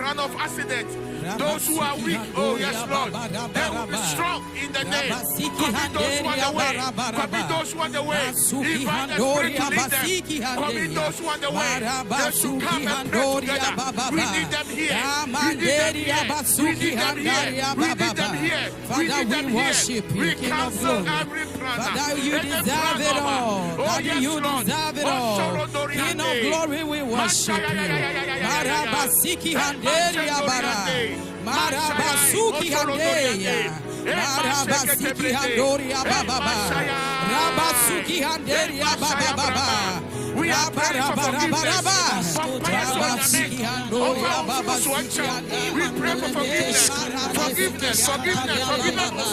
run of accident. Those who are weak, oh yes, Lord, they will be strong in the name. Commit those who are the way. Commit those who are the way. Invite the Spirit to lead them. Commit those who are the way. They should come and pray together. We need them here. We need them here. We need them here. We need them here. Father, we worship you, King of Glory. Father, you deserve it all. Father, you deserve it all. King of Glory, we worship you. Marabasiki handeria bara. Marabasuki handeya. Marabasiki handoria baba. Rabasuki handeria baba baba. We are praying for forgiveness. We pray for forgiveness. Forgiveness of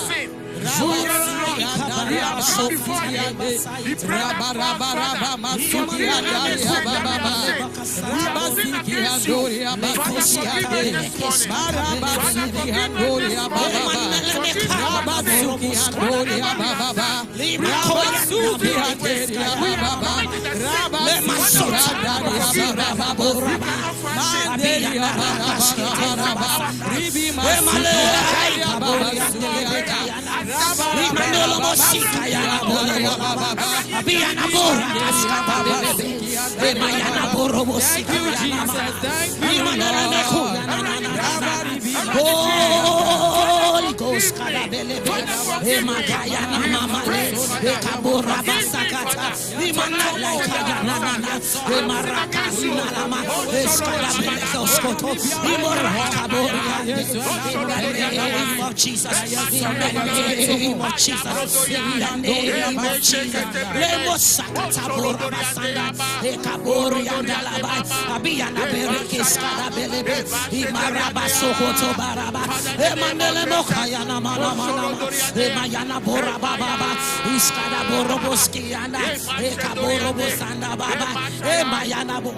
sin. We have come before you. We pray that Holy Ghost,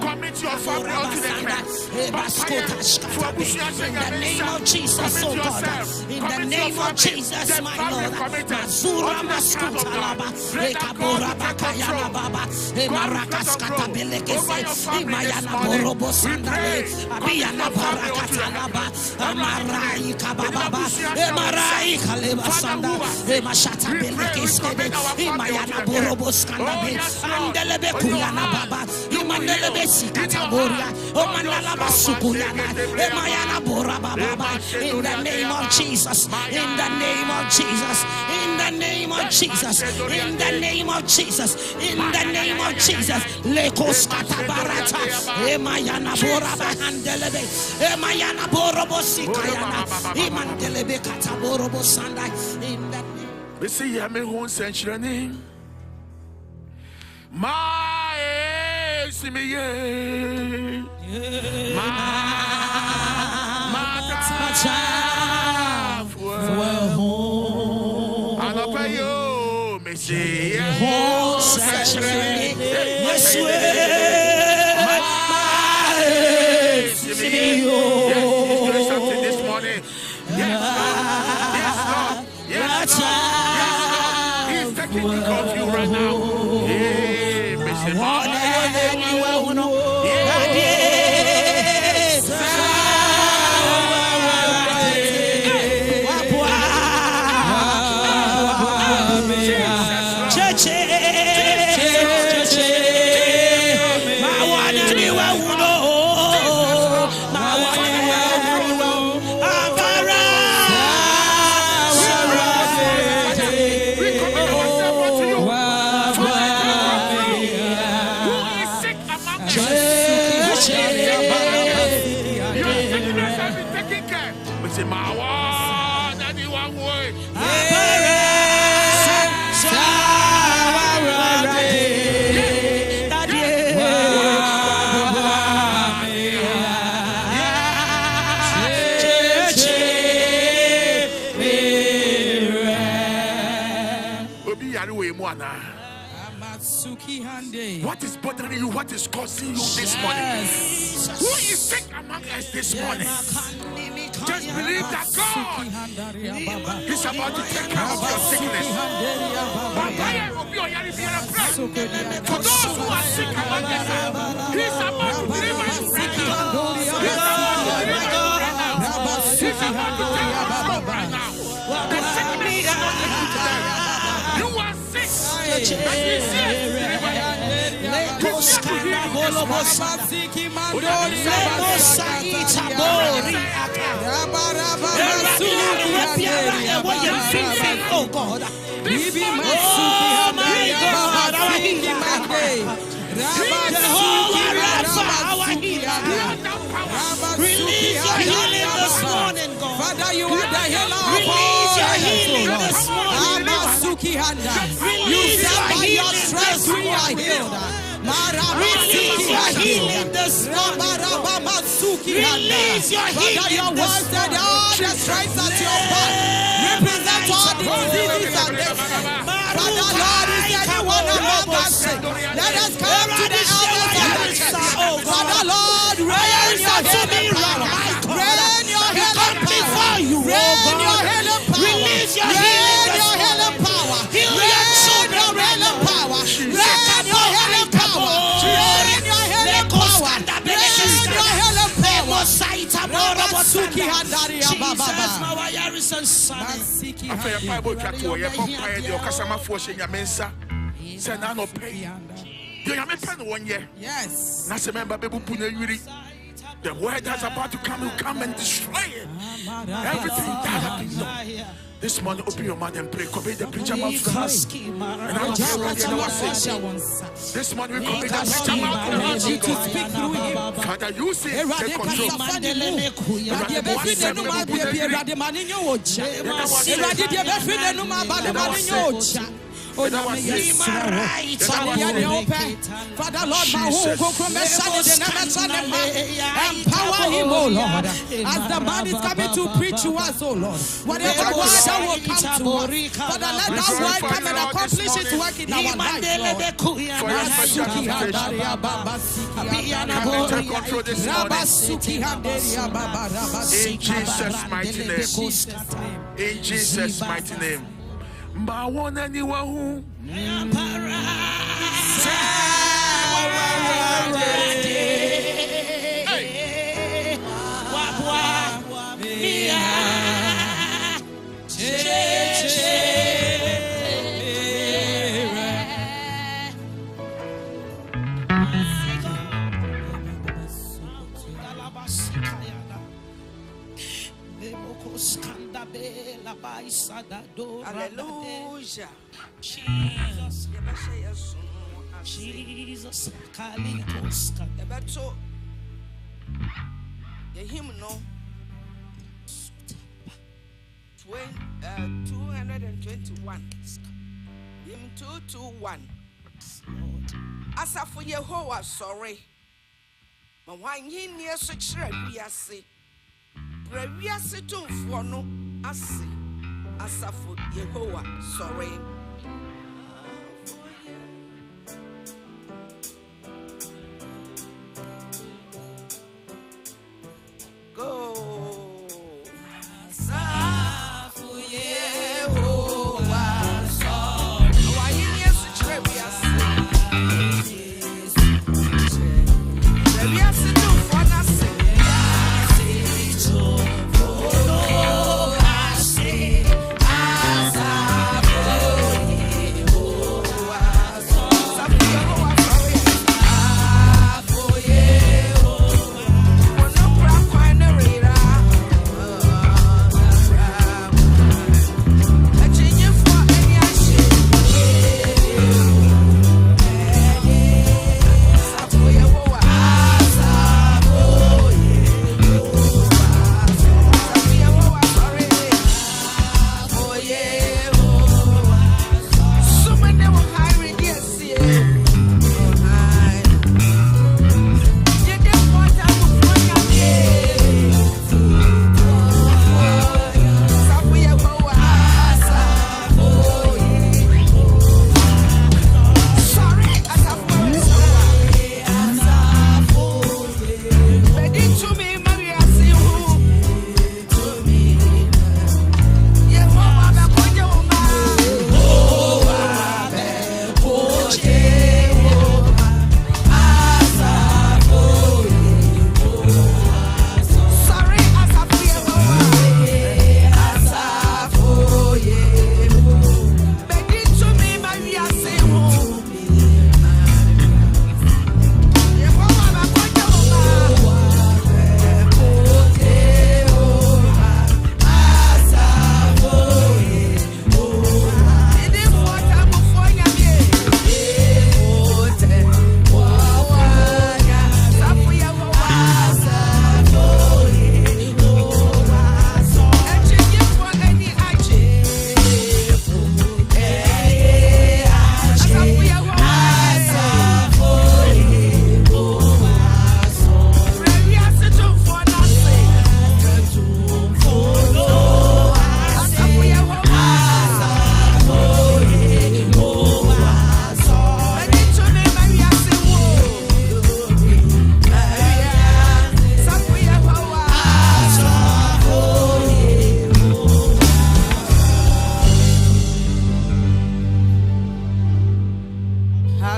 commit your family unto the in the name of Jesus, oh God, in the name of Jesus, my Lord, Mazura Maskutalaba, Ekabora Bakayana Baba, Emarakas Katabelekese, Imayana Borobo Sandale, Abiana Barakatalaba, Amarai Kababa, Emarai Kaleba Sanda, Emashata Belekese, Imayana Borobo Skandabe, Andelebe Kuyana Baba, Imandelebe Sikataboria, Omanalaba Sukuyana, Emayana Bora Baba, in the name of Jesus, in the name of Jesus, in the name of Jesus, in the name of Jesus, in the name of Jesus, Lekos Katabarata, Emayana Bora Bahandelebe, Emayana Borobo Sikayana, Imandelebe Kataborobo Sandai, in the name. We see Yami Hon Century. My Simiye, this morning. Yes, he's taking care of you right now. What is bothering you? What is causing you this morning? Who is sick among us this morning? Just believe that God is about to take care of your sickness. For those who are sick among us, He's about to deliver you. He's about to deliver you. Oh God. Release your healing this morning, God. Father, you are the healer of Release your healing all. this morning. You said by your stripes we are healed. Release your healing this morning. Release your healing this morning. All the stripes at your back represent all the diseases and death. Father, Lord, is anyone among us? Let us come to the elders of the church. Father, Lord, rain your healing power. Rain your healing power. Rain your healing power. Release your healing power. Rain your healing power. Rain your healing power. Rain your healing power. Rain your healing power. Jesus, my Yaris and son. After your Bible cat to your company, your customer force in your Mensah. Say, "I no pay." You have a pen 1 year. Yes. Now, remember, baby, the word that's about to come will come and destroy it. Everything that happens. This morning, open your mouth and pray. Commit the preacher mouth to the house. And I'm this morning, we commit the preacher mouth to the house. To speak through him. Father, you say, take control. Father Lord, my empower him, oh Lord, as the man is coming to preach to us, oh Lord. Whatever word that will come to us, Father, let that word come and accomplish its work in our life, in Jesus' mighty name. In Jesus' mighty name. But one anyone who Hallelujah. Jesus. Jesus. The hymnal 221. Hymn 221. Asa for Yehovah, sorry. But why he near such a reassay? Previous to for no assay. Asa for Yehovah, sorry. Oh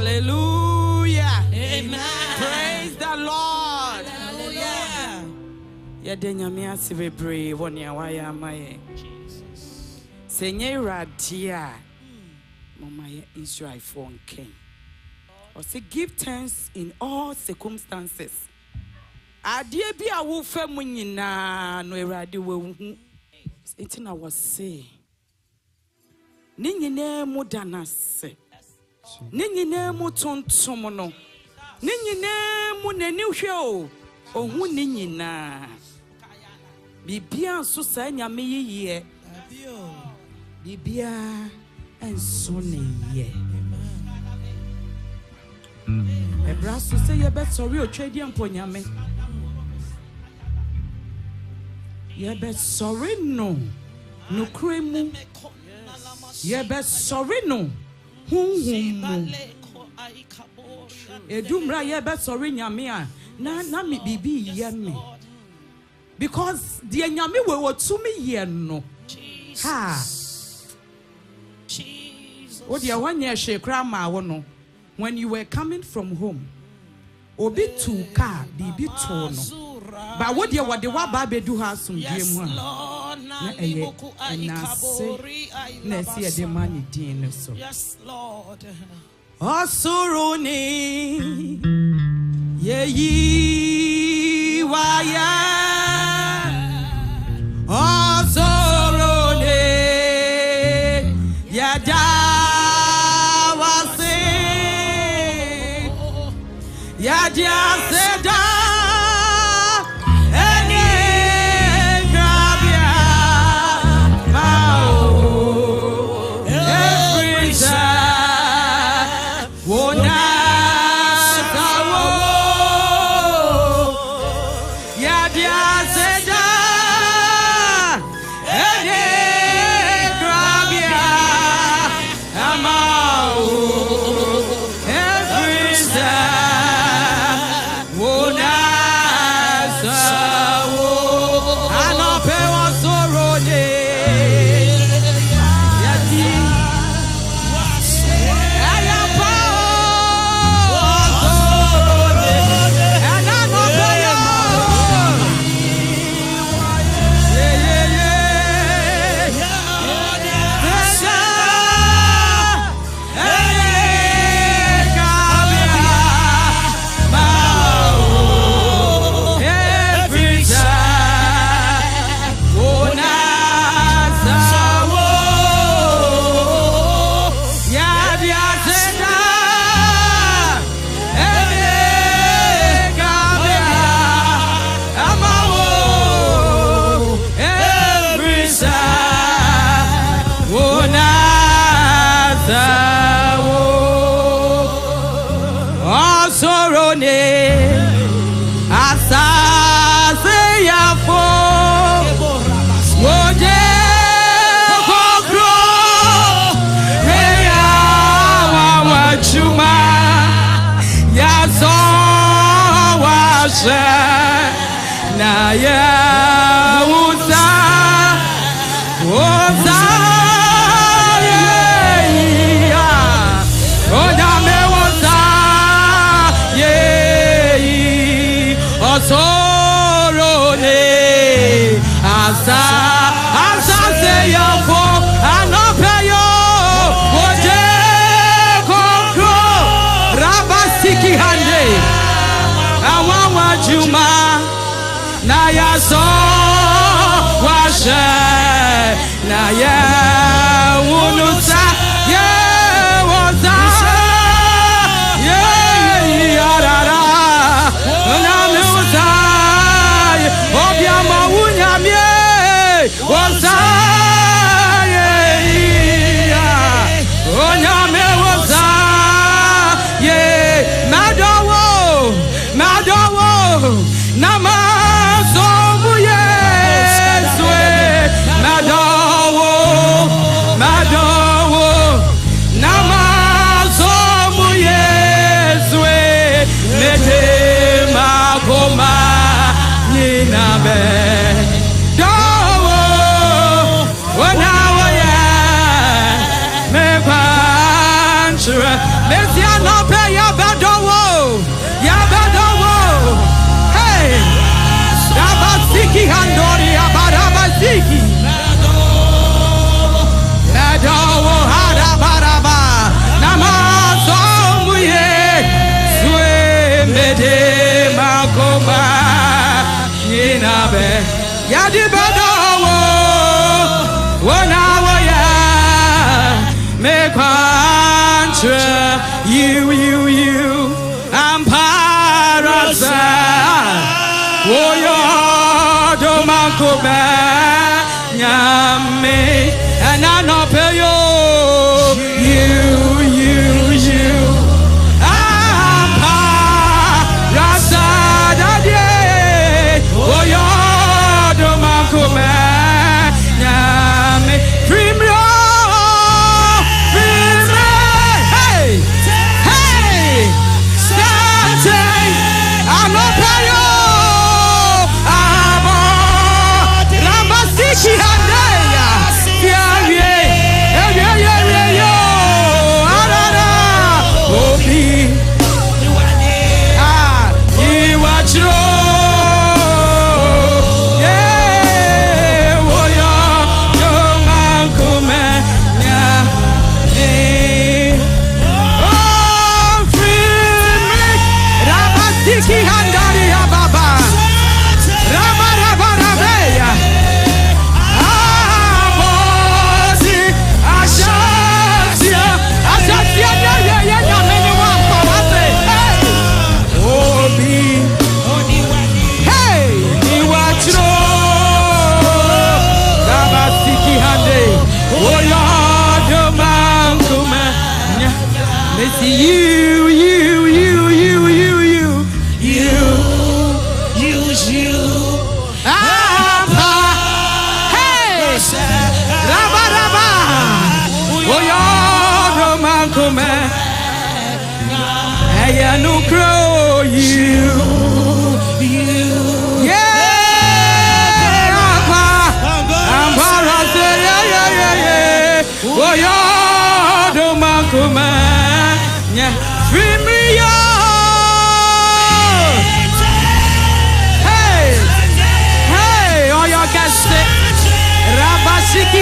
Hallelujah. Amen. Praise the Lord. Hallelujah. Yadenya sibebre wonia waya maye. Senye radia. Mama Israel for king. Or say give thanks in all circumstances. Adie bi a wo fa mu nyina no erade wo hu. Etina was say. Ni nyina mu danase. Ni nyina mu tontom no. Ni nyina mu nani hwe o. Ohu ni nyina. Bibia so sa nyame yiye. Bibia enso ne ye. Ebra so say ye bet sorry o twedi emponyame. Ye bet sorry no. No kremu. Ye bet sorry no. Hum. Edumra ye bet sorry nyame a. Na mi bibi ye me. Because the nyame we wo to me ye no. Ha. Oh dear one year she grandma no. When you were coming from home, obi to car, bibi to no. But what dear what the wa babe do has some dream one. Na say na see the money din so. Yes, Lord. Osuruni ye waya Osuruni yada wase yada seda na ya uza uza ya oda me uza ye osoro ne asa se ya fo anopeyo oje kokro rabasiki hande Juma na ya so washe na ya unusa ye woza ye yarara na me woza obia ma wunya me woza ye onya me woza ye madawo Nama sobu yeswe Madawo Nama sobu yeswe Mede magoma Ninabe Dawo Wanawa ya Me panchura Mesiano pe yabadowo. Yabadowo. Hey. Rabasiki handori abarabasiki. Dawo harabaraba. Namazomuye. Swe mede makoma. Yinabe. Yadibadowo. Wonawoya. Make you, I'm parasite. Oh, you're the man nyame, and I know pay you. I'm parasite. Oh, you're the man nyame. Free me.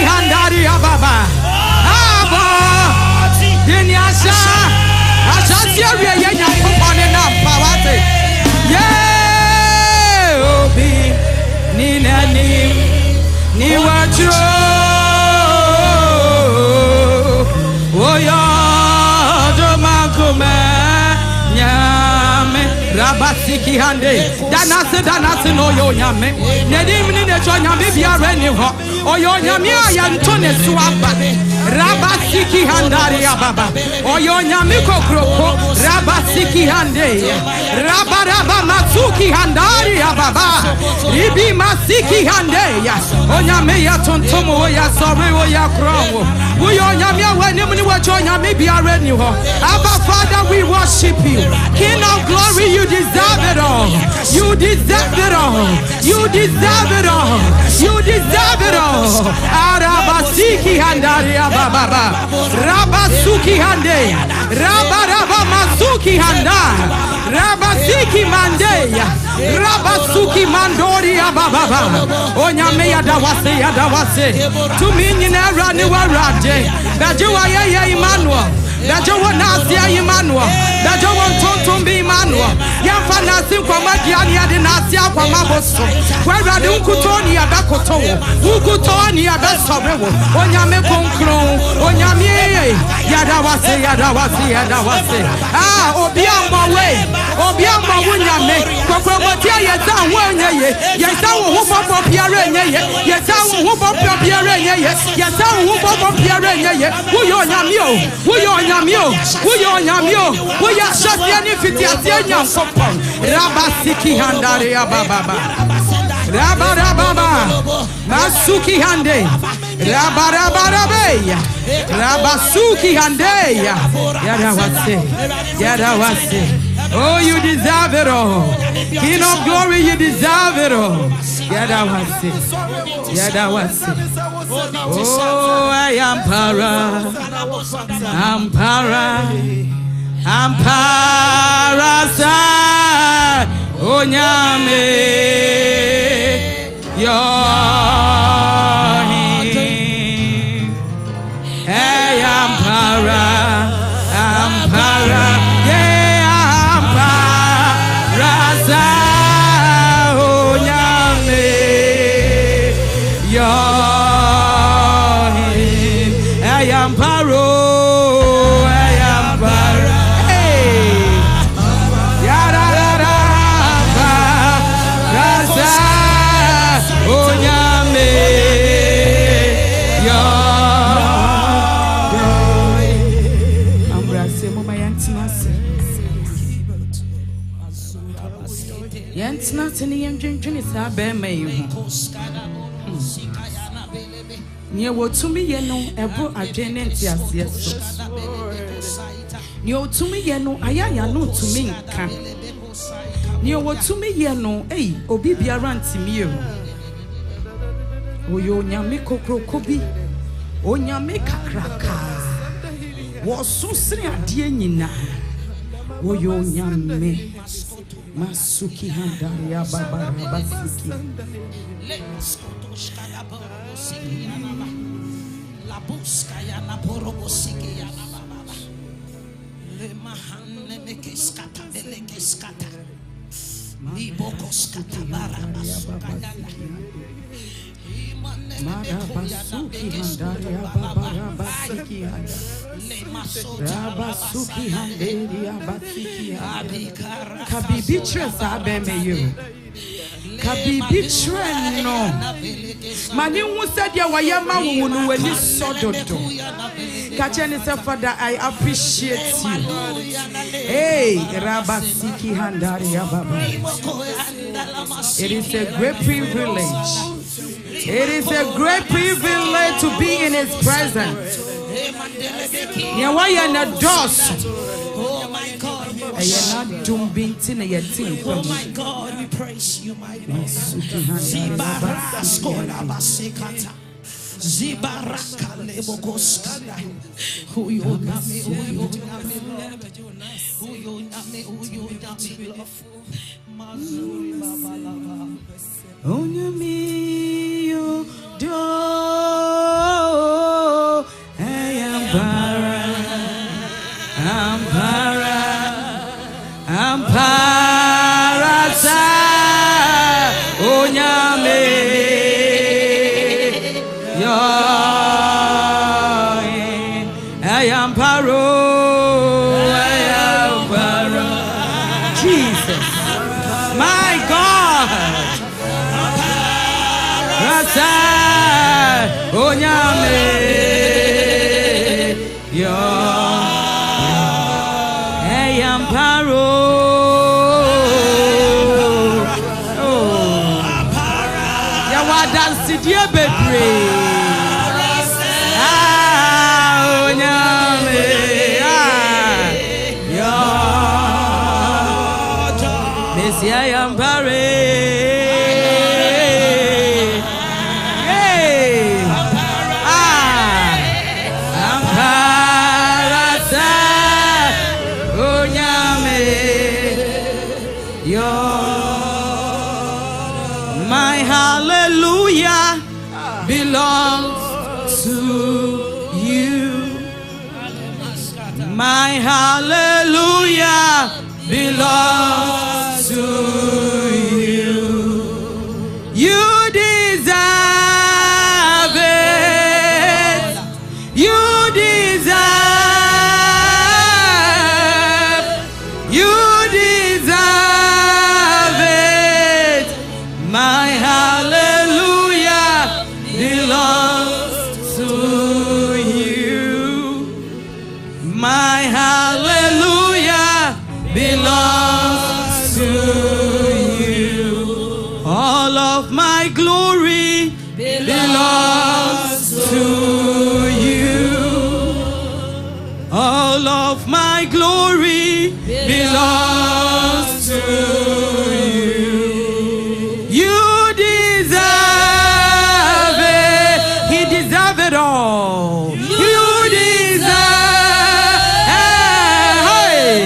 Handari ababa aba dinyasha asasia we yenya kupone na pawate ye obi ni nani ni wacho oyo do makome nyame rabasiki hande danase no yo nyame nedim ni ne cho nyame biara ni ho oyo nyame ayantone suaba rabasiki handari ababa oyo nyame kokroko rabasiki hande rabaraba masuki handari ababa ibi masiki hande ya onyame ya tontomo ya sore o ya krowo oyo nyame awanim ni wacho nyame biara ni ho Abba Father, we worship you. King of glory, you deserve it all. You deserve it all. You deserve it all. You deserve it all. Arabasiki handari ababa. Rabasuki hande. Rabaraba masuki handa. Rabasiki mandeya. Rabasuki mandori ababa. Onyame yadawase yadawase. Tumini na rani warade. Bajuwa ya Emmanuel. That you want to see Emmanuel. That you want to be Emmanuel. Yamfa nasi kwa madiani ya dinasi ya kwa maboso. Kwa radi ukutoni ya bakoto. Ukutoni ya besorewo. Onyame konkro. Onyame yadawase yadawase yadawase. Obiama we. Obiama wunyame. Kwa kwa motia yeza wenye. Yeza uhubo piare nye. Yeza uhubo piare nye. Yeza uhubo piare nye. Uyo nyamio. Uyo nyamio. Uyo nyamio. Uya shasiani fitiasia nyansopon. Rabasiki handare ya bababa. Rabarababa. Masuki hande. Rabarabarabeya. Rabasuki hande. Yadawase. Yadawase. Oh, you deserve it all. King of glory, you deserve it all. Yadawase. Yadawase. Oh, I am para. I'm para. Amparasa Onyame Yohim Hey Ampara Ampara Yeah Amparasa Onyame Yohim Hey Amparo Near what to me, you know, a book I didn't yes. Near to me, you know, I know to me. Near what to me, you know, eh, Obibia ran to me. O yo nyamiko krokobi, o nyamika kraka, was so sri a dear nina. O yo nyame. Masuki handaria baba basiki. La busca ya na porobo siki ya baba. Le mahane mekeskata belekeskata. Libokoskata barabasukaya. Mara basuki handaria baba basiki. Rabasuki handaria basiki. Kabibi tresa abeme you. Kabibi treno. Mani said ya wayama wunu weni sododo. Kacheni say Father, I appreciate you. Hey, Rabasiki handaria baba. It is a great privilege. It is a great privilege to be in His presence. Oh my God, we oh my God, we praise you, my Lord. Zibaraka lebokoskanda. Jesus, my God, my hallelujah belongs to you. My hallelujah belongs to you. You deserve it. You deserve. You deserve it. My hallelujah belongs to you. My hallelujah belongs to you. All of my glory belongs to you. All of my glory belongs to you. You deserve it. He deserves it all. You deserve it. Hey.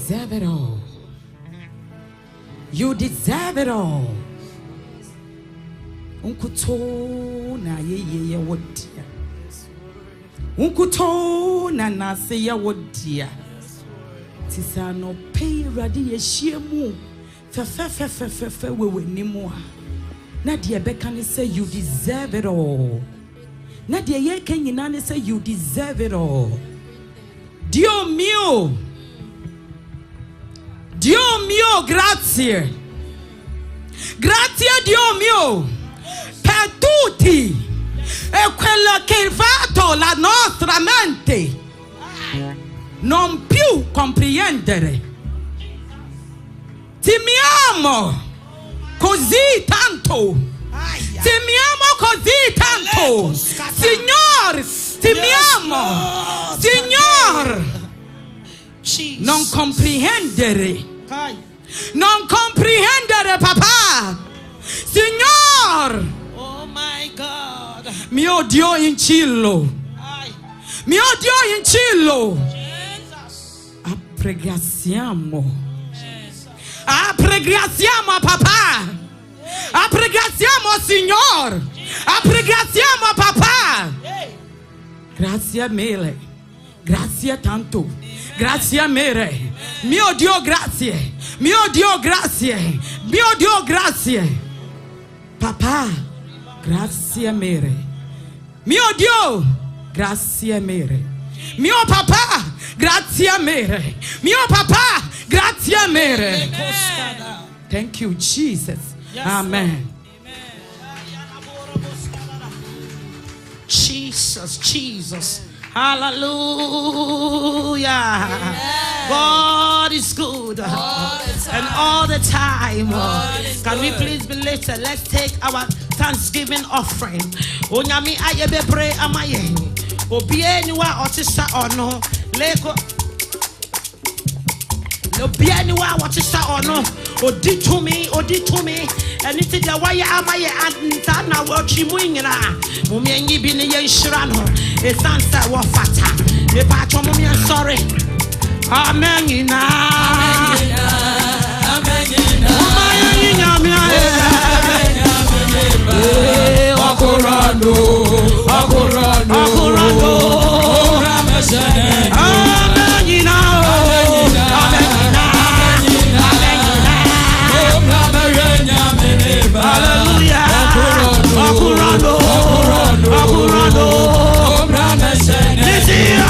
deserve it all. You deserve it all. Unkuto na ye wodia. Unkuto na nase ye wodia. Tisano pay radi ye shiemu. Fe we nimwa. Nadia Bekani say you deserve it all. Nadia ye Kenyinani say you deserve it all. Dio mio, grazie. Grazie Dio mio. Per tutti. E quello che fatto la nostra mente non più comprendere. Ti mi amo così tanto. Ti mi amo così tanto. Signor, ti mi amo. Signor, non comprendere. Non comprendere, papà. Signor. Oh my God. Mio Dio in cielo. Mio Dio in cielo. Appregaziamo. Appregaziamo papà. Appregaziamo Signor. Appregaziamo papà. Grazie mille. Grazie tanto. Grazie mille. Mio Dio grazie. Mio Dio grazie. Mio Dio grazie. Papà. Grazie mille. Mio Dio grazie mille. Mio papà grazie mille. Mio papà grazie mille. Thank you Jesus. Amen. Jesus. Hallelujah. God is good. And all the time. Can we please be lifted? Let's take our Thanksgiving offering. Onyami ayebebre amaye. Obieniwa otisa ono. Leko. Obieniwa otisa ono. Odi to me. Anything that why amaye and na wachimu nyina. Mumienyi bi ne yenhira no. Esansa wo fata. Me pa cho mumien sorry. Amen ina. Amen ina. Amen ina. Akorando. Amen ina. Hallelujah. Akurando. This is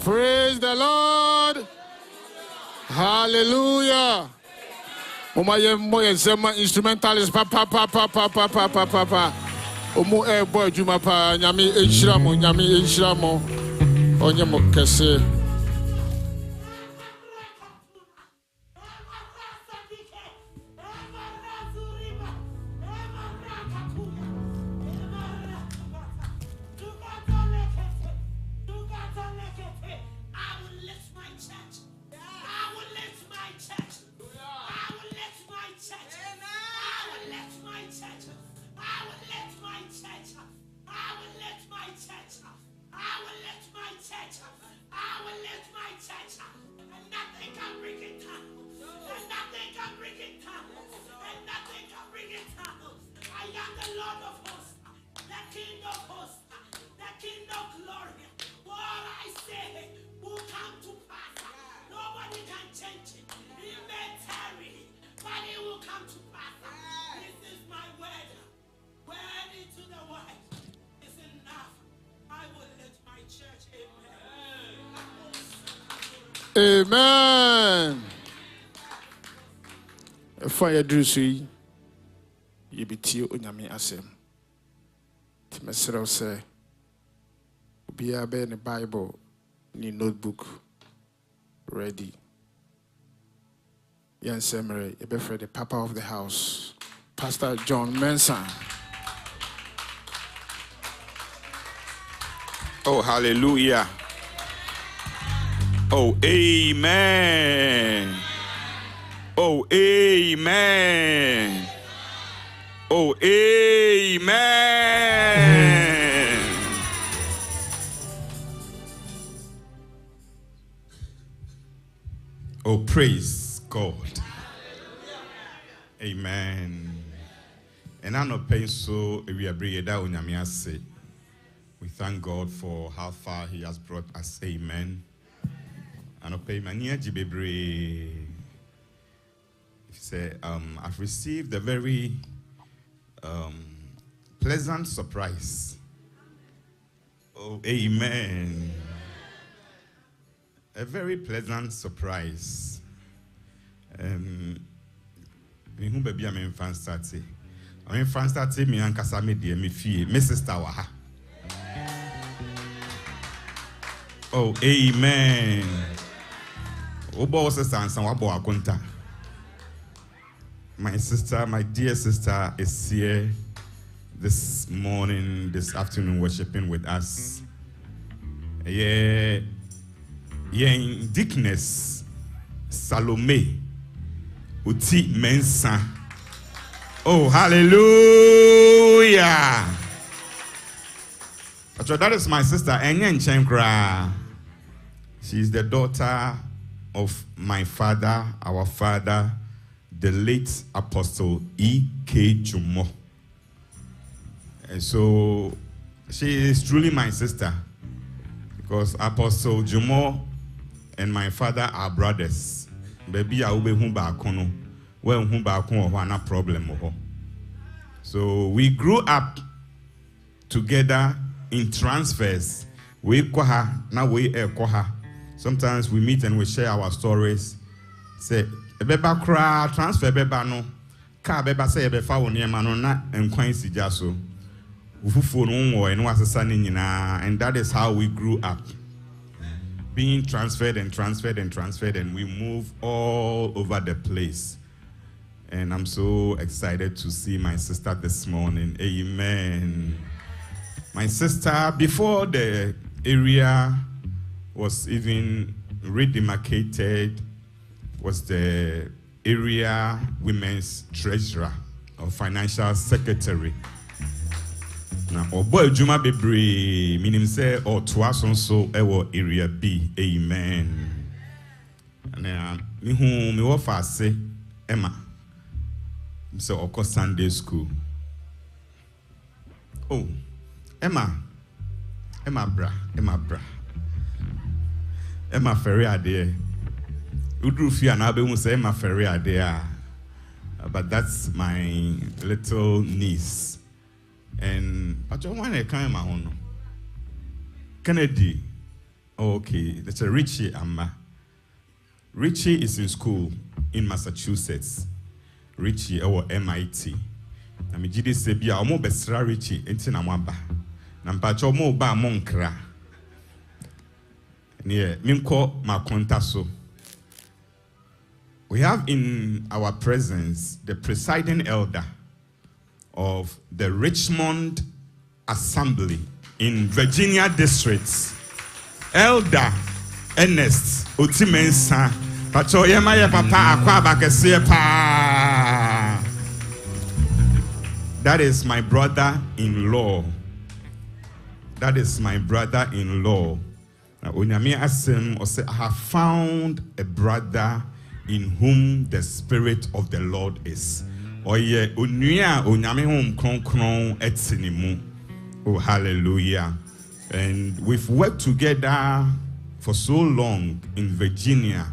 Praise the Lord. Hallelujah. Moye sema instrumentalist papa. Omo boy juma pa nyame enhyira mo onye mo kese. Amen. Fire drusi yebiti onyame asem. Timesero say obiya be ne Bible ni notebook ready. Yan semere yebefre the papa of the house, Pastor John Mensah. Oh, hallelujah. Oh, amen. Oh, amen. Oh, amen. Oh, praise God. Amen. And I'm not paying so we are bringing down Unyamiase. We thank God for how far He has brought us. Amen. And I'll pay my near Jibebre. Say, I've received a very pleasant surprise. Oh, amen. A very pleasant surprise. Me who baby I'm in fan starty. I'm in fan starty. Me and Kasame dear me fee. Me sister waha. Oh, amen. Obo sister and some wabo akunta. My sister, my dear sister, is here this morning, this afternoon, worshiping with us. Yeah, in Dickness, Salome, Uti Mensah. Oh, hallelujah! So that is my sister, Enyen Chenkra. She is the daughter of my father, our father, the late Apostle E.K. Jumo. And so she is truly my sister because Apostle Jumo and my father are brothers. Baby, I will be humba kono. Well, humba kono no problem. So we grew up together in transfers. We koha now we koha. Sometimes we meet and we share our stories. Say, Beba kra transfer beba no ka beba say be fa woni ma no na enkwan sija so ufufu no wo eno asesa ni nyina, and that is how we grew up, being transferred and we move all over the place. And I'm so excited to see my sister this morning. Amen. My sister, before the area was even redemarcated, was the area women's treasurer or financial secretary. Now, boy, Juma Bebre, meaning say, or Twason so ewo area B. Amen. And me whom me offer say, Emma. So, of course, Sunday school. Oh, Emma bra. Emma Ferry Ade. Udrufi and Abe will say Emma Ferry Ade. But that's my little niece. And I don't want to come my own. Kennedy. Okay, that's a Richie Amma. Richie is in school in Massachusetts. Richie or MIT. Na me gidi se bia omo besra Richie enti na mwaba. Na mpacho omo ba monkra. Ne mimko makonta so. We have in our presence the presiding elder of the Richmond Assembly in Virginia District, Elder Ernest Oti Mensah. Pacho yema ye papa akwa bakese pa. That is my brother-in-law. That is my brother-in-law. Onyame asem or say I have found a brother in whom the Spirit of the Lord is. Oye onua onyame hom kronkron etinimu. Oh hallelujah. And we've worked together for so long in Virginia,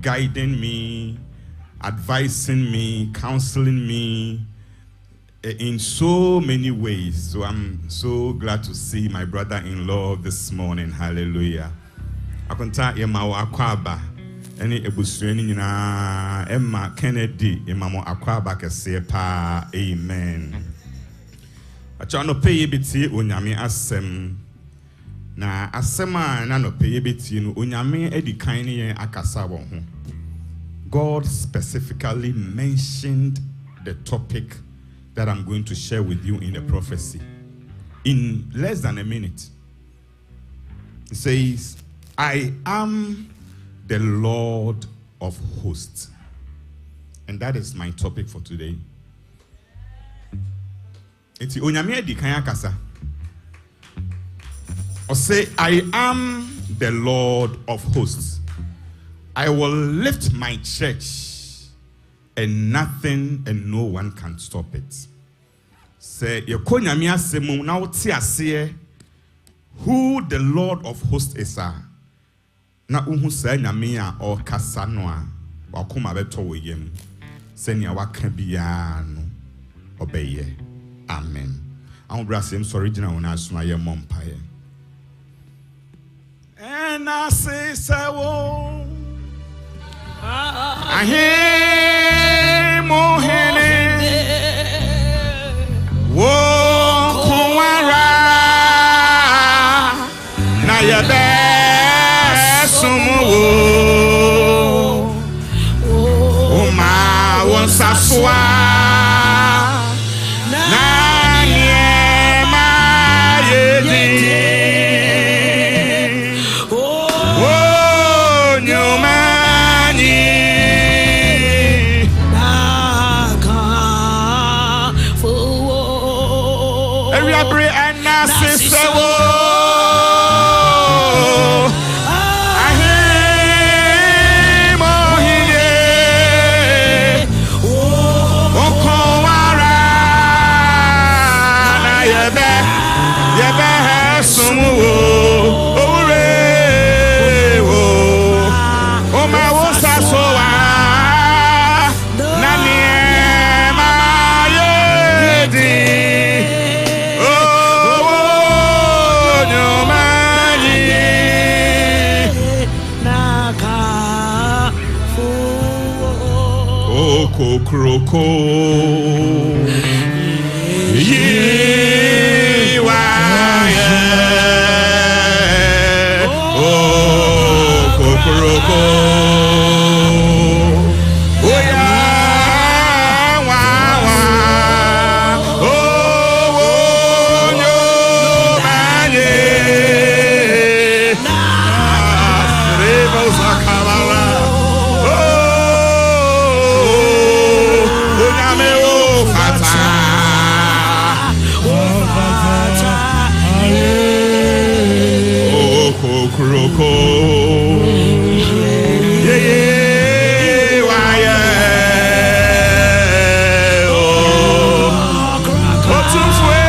guiding me, advising me, counseling me in so many ways. So I'm so glad to see my brother-in-law this morning. Hallelujah. Akonta yema wa akwaba eni ebusuani nyina Emma Kennedy imamo akwaba kese pa. Amen. Acha no pay biti onyame asem na asema na no pay biti no onyame edikan ne akasa wo ho. God specifically mentioned the topic that I'm going to share with you in the prophecy in less than a minute. It says, I am the Lord of hosts. And that is my topic for today. It's onyame di kan akasa. Or say, I am the Lord of hosts. I will lift my church and nothing and no one can stop it. Say, Yekonyame asemu na wote ase who the Lord of hosts is. Na uhu sa nyame a o kasa no a wakoma beto wo yem. Se nia waka bia no obeye. Amen. I'm brasem sorry jina wona asuma ye mompaye. And I say so. I hear mohene wo kuwara na yabe sumu o ma won saswa na nye ma yedi o nyumani naka fo every and nasisewo Kroko ye wa oh kroko oh ya wa oh no manye na rebo sakawala Kroko yeah why oh otumfwe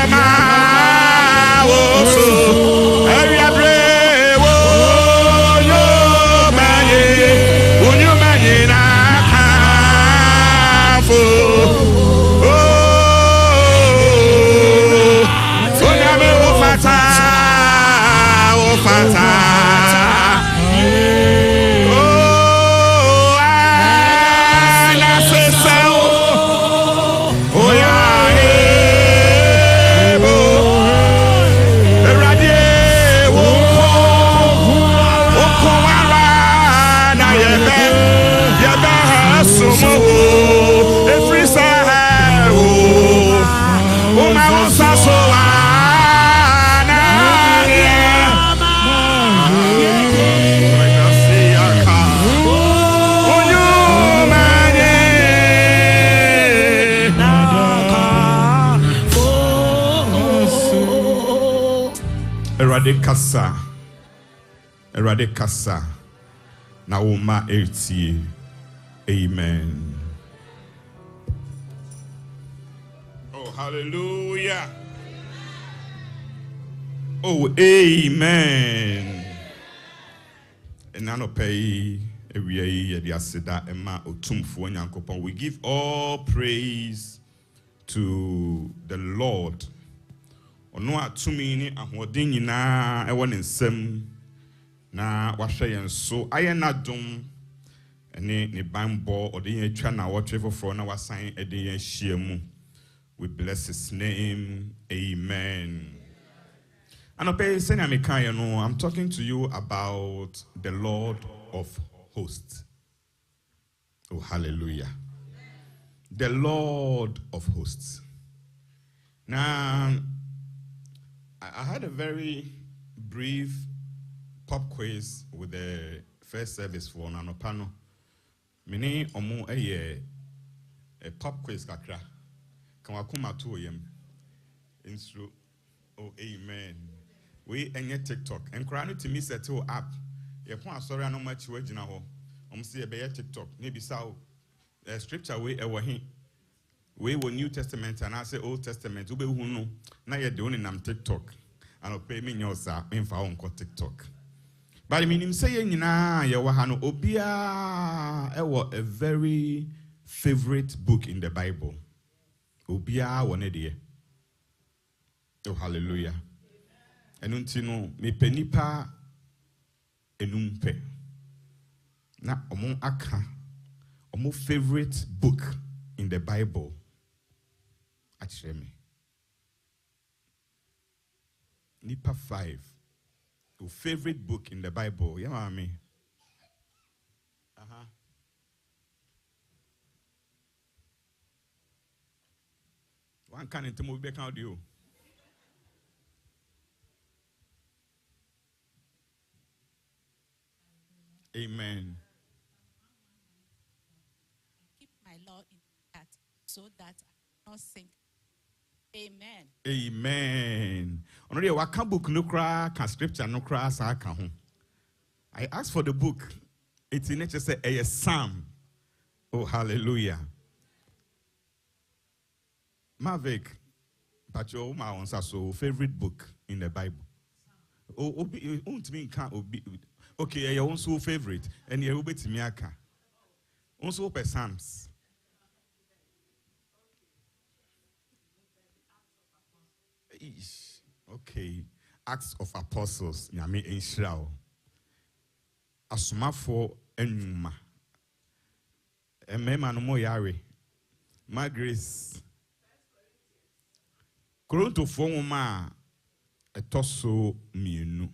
ama wo every abre wo yo manye na kafo oh onyame wo fata kasa. Erade kasa. Na uma etie. Amen. Oh, hallelujah. Oh, amen. And I no pay we give all praise to the Lord. Ono atumi ni ahoden nyina e won nsam na wahwe yen so ayena dom ene ne banbo ode yen atwa na wotwe foforo na wasan ede yen hia mu. We bless his name. Amen. And I'm talking to you about the Lord of hosts. Oh, hallelujah. The Lord of hosts. Now, I had a very brief pop quiz with the first service for Nanopano. Mene omo a pop quiz kakra. Can wakuma to yem. Instru. Oh, amen. We enye TikTok. And crowd to me set to app. Ye point sorry no much we gina ho. See a TikTok. Maybe so scripture we we were New Testament and I say Old Testament. Ube who know now you're doing in TikTok. And I'll pay me yourself in for on TikTok. But I mean him saying na ya wahano obia a very favorite book in the Bible. Obia one day. Oh, hallelujah. And untino me penipa enumpe. Na omo aka omo favorite book in the Bible. Actually me. Nipa 5. Your favorite book in the Bible. Yeah, mami. One can into move back out you. Amen. Keep my law in that so that I will not sink. Amen. Amen. Only a waka book no cry, can scripture no cry, sa ka ho. I asked for the book. It's in nature say a psalm. Oh, hallelujah. Mavik, but your so favorite book in the Bible. Oh, okay, your own so favorite, and you will be Timiaka. Also, per Psalms. Okay, Acts of Apostles, Yami Israel. Asumafo Enuma. Emema no mo yare. My grace. Koronto fo etoso mienu.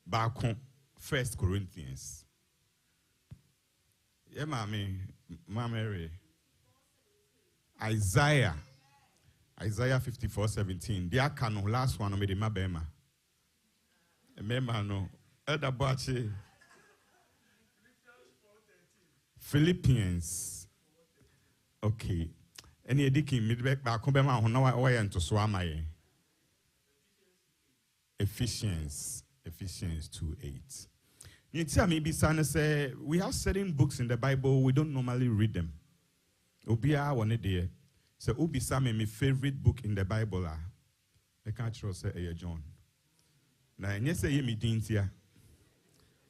Baako 1 Corinthians. Yeah, Mary. Isaiah 54:17. The akano last one made my bema. Remember no. Elder Bachi. Philippians. Okay. Any ediking midback back come bema hono wa yen to so amaye. Ephesians 2:8. You tell me, Bisana say we have certain books in the Bible, we don't normally read them. Obia one day. So Ubisa my favorite book in the Bible. I can't trust say John. Now yes say me dintia.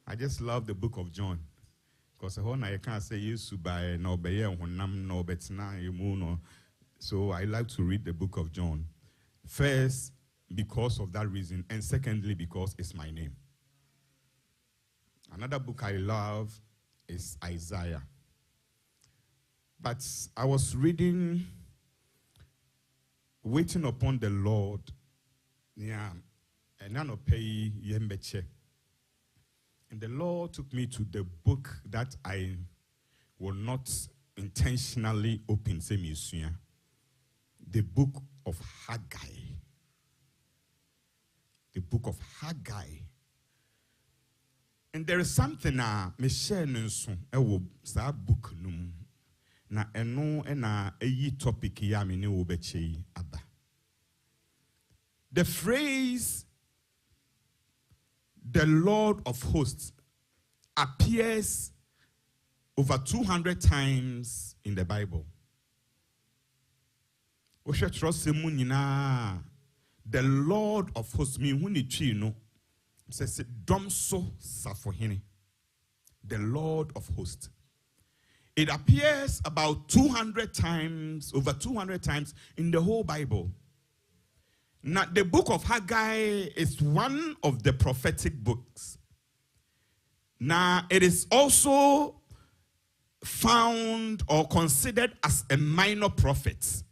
I just love the book of John. Because I can't say you by no be honam no betina no. So I like to read the book of John. First, because of that reason, and secondly, because it's my name. Another book I love is Isaiah. But I was reading Waiting Upon the Lord. Yeah, and I pay yembeche. And the Lord took me to the book that I will not intentionally open. The book of Haggai. The book of Haggai. And there is something me share nso ewo sa book num na eno na eyi topic ya me ne wo beche aba. The phrase the Lord of hosts appears over 200 times in the Bible. The Lord of hosts mean when you says Domso Safohini. The Lord of hosts. It appears about 200 times, over 200 times in the whole Bible. Now, the book of Haggai is one of the prophetic books. Now, it is also found or considered as a minor prophet.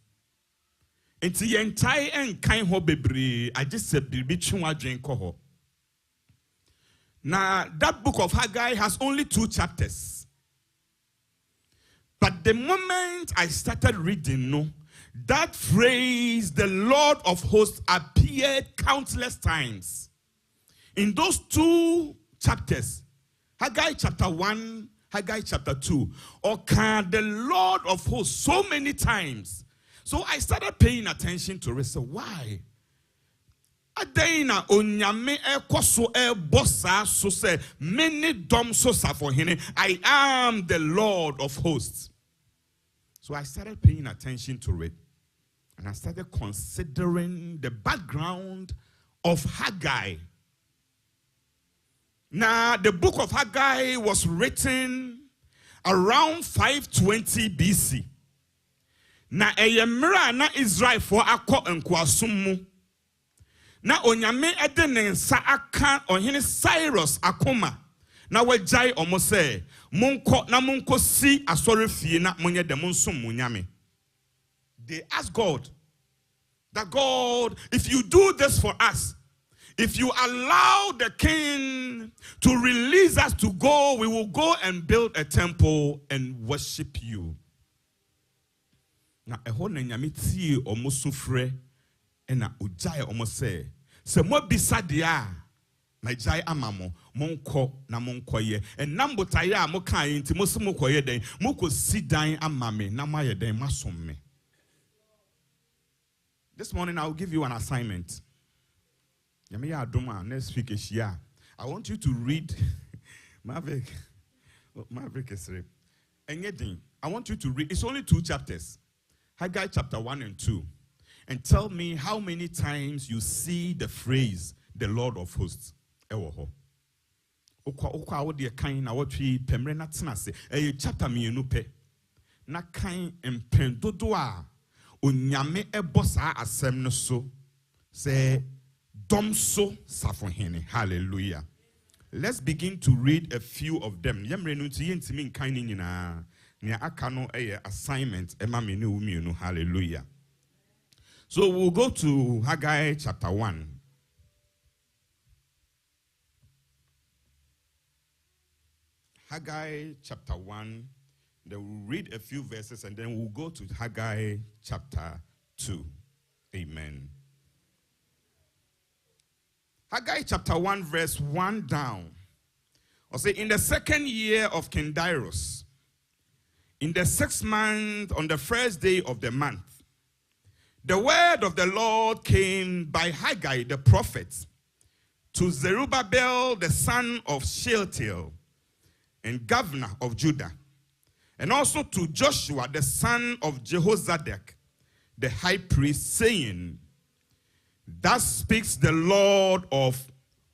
It's the entire kind of bebre. I just said the Now, that book of Haggai has only 2 chapters. But the moment I started reading, that phrase, the Lord of hosts, appeared countless times. In those 2 chapters, Haggai chapter 1, Haggai chapter 2, the Lord of hosts so many times. So I started paying attention to it. So why? Adena onyame ekoso bossa so say many dom so for him. I am the Lord of hosts. So I started paying attention to it. And I started considering the background of Haggai. Now, the book of Haggai was written around 520 BC. Na eyemra na Israel for akọ nkwasum. Na onyame ede ne nsa aka ohene Cyrus akoma. Na wajai omo se monko na monko si asore fie na monye de monsom munyame. They asked God that God, if you do this for us, if you allow the king to release us to go, we will go and build a temple and worship you. Na eho na nyame tie omo sufre na ujai omo se mo bisa dia na jai amamo monko na monko ye enambo taya mo kan nti mo se mo koye den mo ko sidan amame na maye den masom me. This morning I will give you an assignment. Yamiya Adoma next week is here. I want you to read Maverick is I want you to read. It's only 2 chapters. Haggai chapter 1 and 2. And tell me how many times you see the phrase, the Lord of hosts. Ewoho. Okwa odi kan na wotwi pemre na tena se. Chapter mienu pe. Na kan empen dodo a onyame ebosa asem no so. Se domso safohene. Hallelujah. Let's begin to read a few of them. Yemre no ti yentimi kan ni nyina. Nia akano assignment ema menu umienu. Hallelujah. So we'll go to Haggai chapter 1. Haggai chapter 1. Then we'll read a few verses and then we'll go to Haggai chapter 2. Amen. Haggai chapter 1 verse 1 down. I'll say, in the 2nd year of King Darius, in the 6th month, on the 1st day of the month, the word of the Lord came by Haggai the prophet to Zerubbabel the son of Shealtiel and governor of Judah, and also to Joshua the son of Jehozadak the high priest, saying, thus speaks the Lord of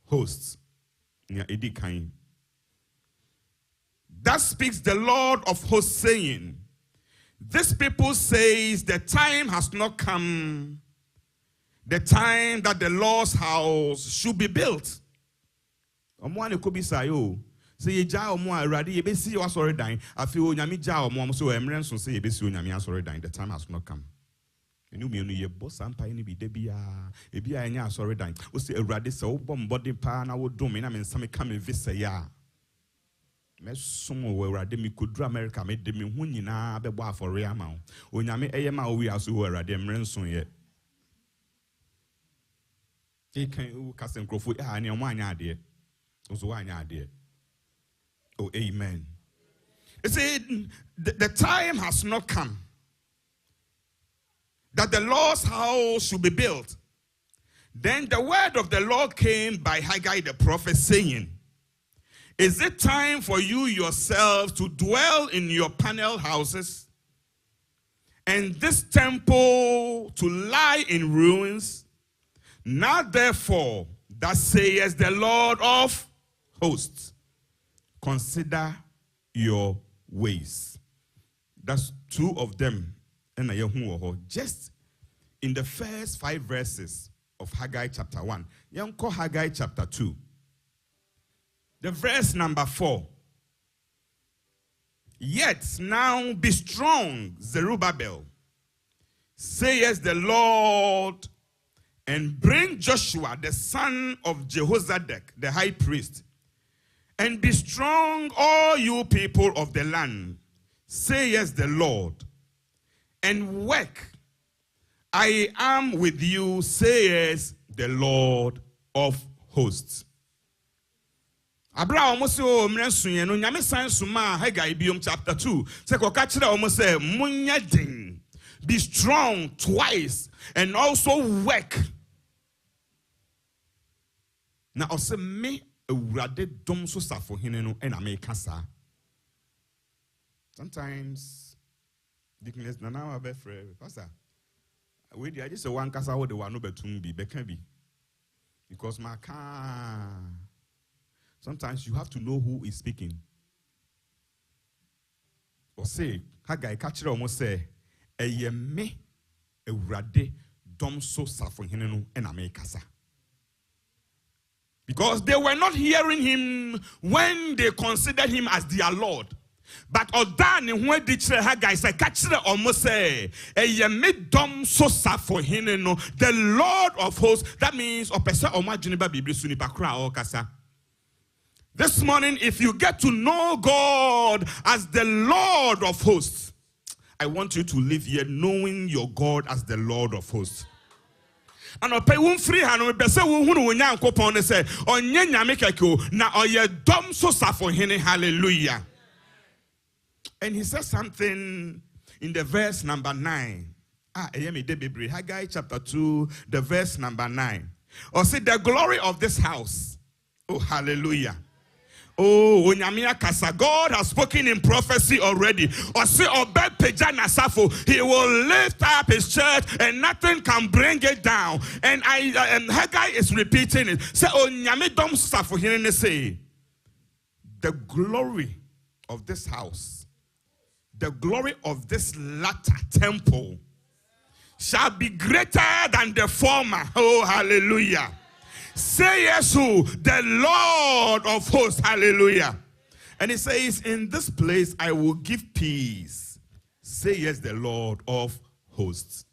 hosts. Thus speaks the Lord of hosts, saying, this people says the time has not come, the time that the Lord's house should be built. Say ye ja omo arade ye besi your sorry dying. Afi onyame ja omo so emren so say ye besi onyame sorry dying. The time has not come. Enu mi enu ye boss ampa ni bi de bia. E bia enya sorry dying. O say awurade se wo bom body pa na wo dom na me nsame ka me visa ya. Me somo wo awurade mi kodru America me de me hu nyina be bo afore ama wo. Onyame eye ma wo wi aso wo awurade emren so ye. E kan wo kasen krofo a ne omo anya ade. Ozo anya ade. Oh, amen. You see, the time has not come that the Lord's house should be built. Then the word of the Lord came by Haggai the prophet, saying, is it time for you yourselves to dwell in your panel houses, and this temple to lie in ruins? Now therefore, thus saith the Lord of hosts, consider your ways. That's two of them. Just in the first 5 verses of Haggai chapter 1. Yanko Haggai chapter 2. The verse number 4. Yet now be strong, Zerubbabel, says the Lord, and bring Joshua, the son of Jehozadak, the high priest, and be strong, all you people of the land, says the Lord, and work. I am with you, says the Lord of hosts. Abraham almost so mrensuye no nyame san suma Haggai biom chapter 2. Say ko ka kire almost say munya din. Be strong twice and also work. Na ose me awurade dom so safo hene no e na me kasa. Sometimes dickness na na be free pastor. We dey just one kasa wo de wa no betum bi beka bi. Because my sometimes you have to know who is speaking. Or say, Haggai kachira almost say, eye me awurade dom so safo hene no e na me kasa. Because they were not hearing him when they considered him as their Lord. But Odani when did Haggai say, kachira almost say, eye me dom so safo hene no, the Lord of hosts. That means opesa omajuniba bibli sunipa kra o kasa. This morning, if you get to know God as the Lord of hosts, I want you to live here knowing your God as the Lord of hosts. And I pay one free hand. We say we want to go say onye nyame keko na oye dom so safo hene. Hallelujah. And he says something in the verse number 9. Haggai chapter 2, the verse number 9. Or say the glory of this house. Oh, hallelujah. Oh, God has spoken in prophecy already. Or say, he will lift up his church and nothing can bring it down. And Haggai is repeating it. Say, say, the glory of this house, the glory of this latter temple shall be greater than the former. Oh, hallelujah. Say yes to the Lord of hosts. Hallelujah. And he says, in this place I will give peace. Say yes, the Lord of hosts.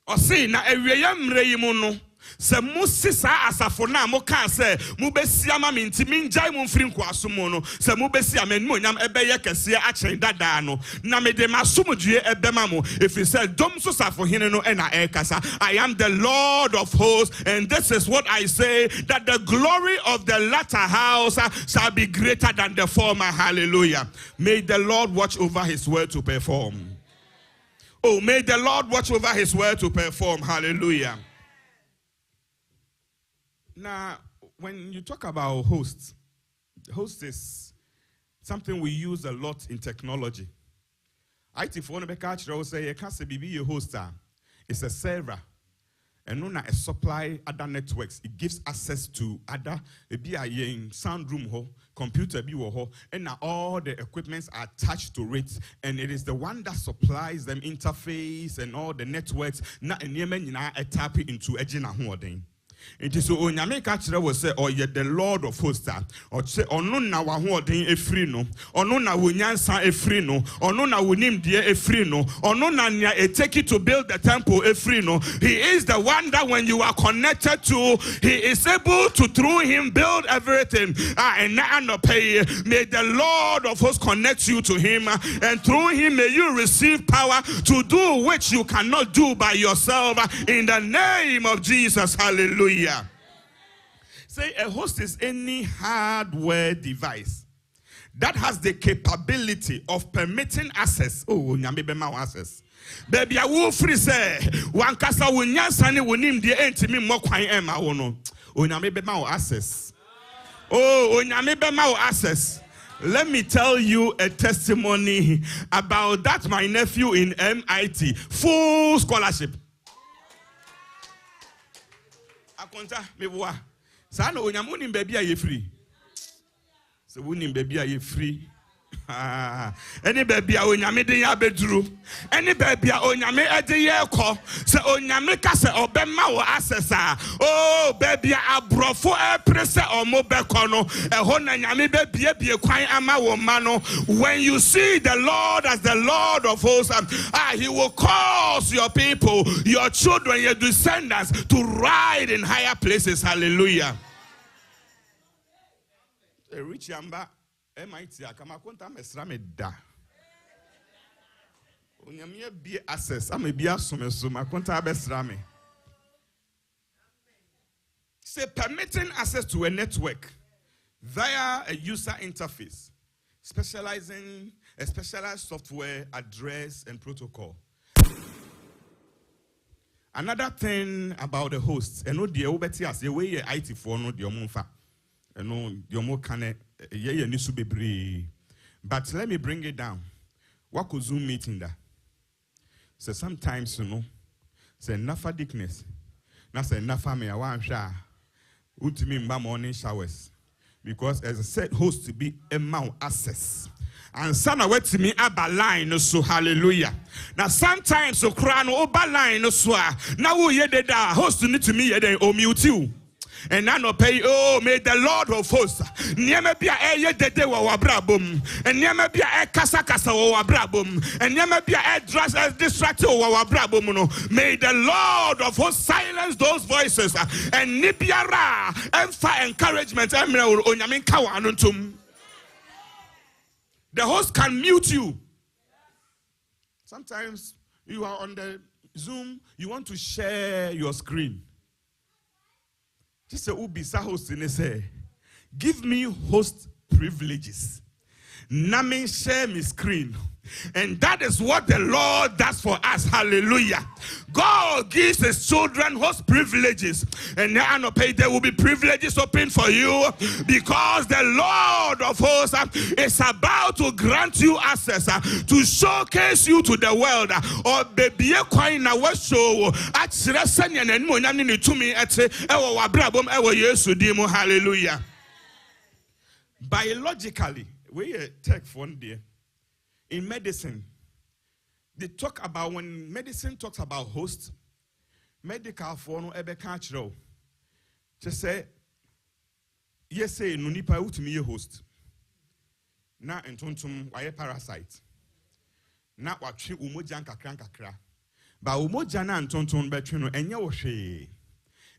Or say, na eweyam reimuno. Se musisa asafona mo kan se mubesia ma minti minjai mo mfiri nkwaso no se mubesia menmo nyam ebeye kese a kyen dada no na me de masomdue ebema mo if he said dom so safo hene no na ekasa. I am the Lord of hosts, and this is what I say, that the glory of the latter house shall be greater than the former. Hallelujah. May the Lord watch over his word to perform. Oh, may the Lord watch over his word to perform. Hallelujah. Now, when you talk about host is something we use a lot in technology. IT phone be catch will say, can't say be a host. It's a server. And no a supply other networks. It gives access to other be a sound room ho, computer be ho, and now all the equipments are attached to it, and it is the one that supplies them interface and all the networks. Na enyemen a tap into ejina hooding. It is so onyame ka kire wo say or ye the Lord of hosts or say ono na wa hoden efri no ono na wonyansa efri no ono na wonim die efri no ono na nya e take it to build the temple efri no. He is the one that when you are connected to, he is able to through him build everything. And now pay, may the Lord of hosts connect you to him, and through him may you receive power to do which you cannot do by yourself, in the name of Jesus. Hallelujah. Say a host is any hardware device that has the capability of permitting access. Oh, onyame bema access. Baby, I will free say one kasa wunyansani wunim die entimi mo kwan ema wo no. Onyame bema access. Oh, onyame bema access. Let me tell you a testimony about that my nephew in MIT, full scholarship. Akonta mewa. Sa no onyame unim baby aye free. So unim baby aye free. Any baby a onyame de ya beduru. Any baby a onyame ede ye ko. Se onyame ka se obema wo access a. Oh baby a abrofo e prese omo beko no. Eho na nyame be bie kwan ama wo ma no. When you see the Lord as the Lord of hosts, he will cause your people, your children, your descendants to ride in higher places. Hallelujah. A rich yamba MIT akama konta mesra me da. Onyame bie access am bia someso makonta abesra me. Say permitting access to a network via a user interface, specializing a specialized software, address, and protocol. Another thing about the hosts, and no the obeti as the way IT for no the omonfa, and no the omo kane ye nisu bebre. But let me bring it down. What could Zoom meeting that? So sometimes say nafa dickness, na say nafa me awan sha, ultimi mba morning showers, because as I said, host to be a mount access. And sana wet me aba line so hallelujah. Now sometimes so crown oba line so now we ye the host need to me ye den o mute you. And I no pay. Oh, may the Lord of hosts. Niame bia eye dede wa wabrabum. And niame bia e kasa kasa wa wabrabum. And niame bia e distract wa wabrabum no. May the Lord of hosts silence those voices. And nibiara emfa encouragement emre onyamin kawa anuntum. The host can mute you. Sometimes you are on the Zoom, you want to share your screen. Just say, Ubisa host and say, give me host privileges. Name share my screen. And that is what the Lord does for us. Hallelujah. God gives his children host privileges. And there will be privileges open for you because the Lord of hosts is about to grant you access to showcase you to the world. Or baby hallelujah. Biologically, we take one day. In medicine, they talk about when medicine talks about host, medical for no ebe cultural. Just say, yes, say no nipa utimi ye host. Na entontum waye parasite. Na watwe umoja nkakra. Ba umoja na entontum betwe no enye wo hwe.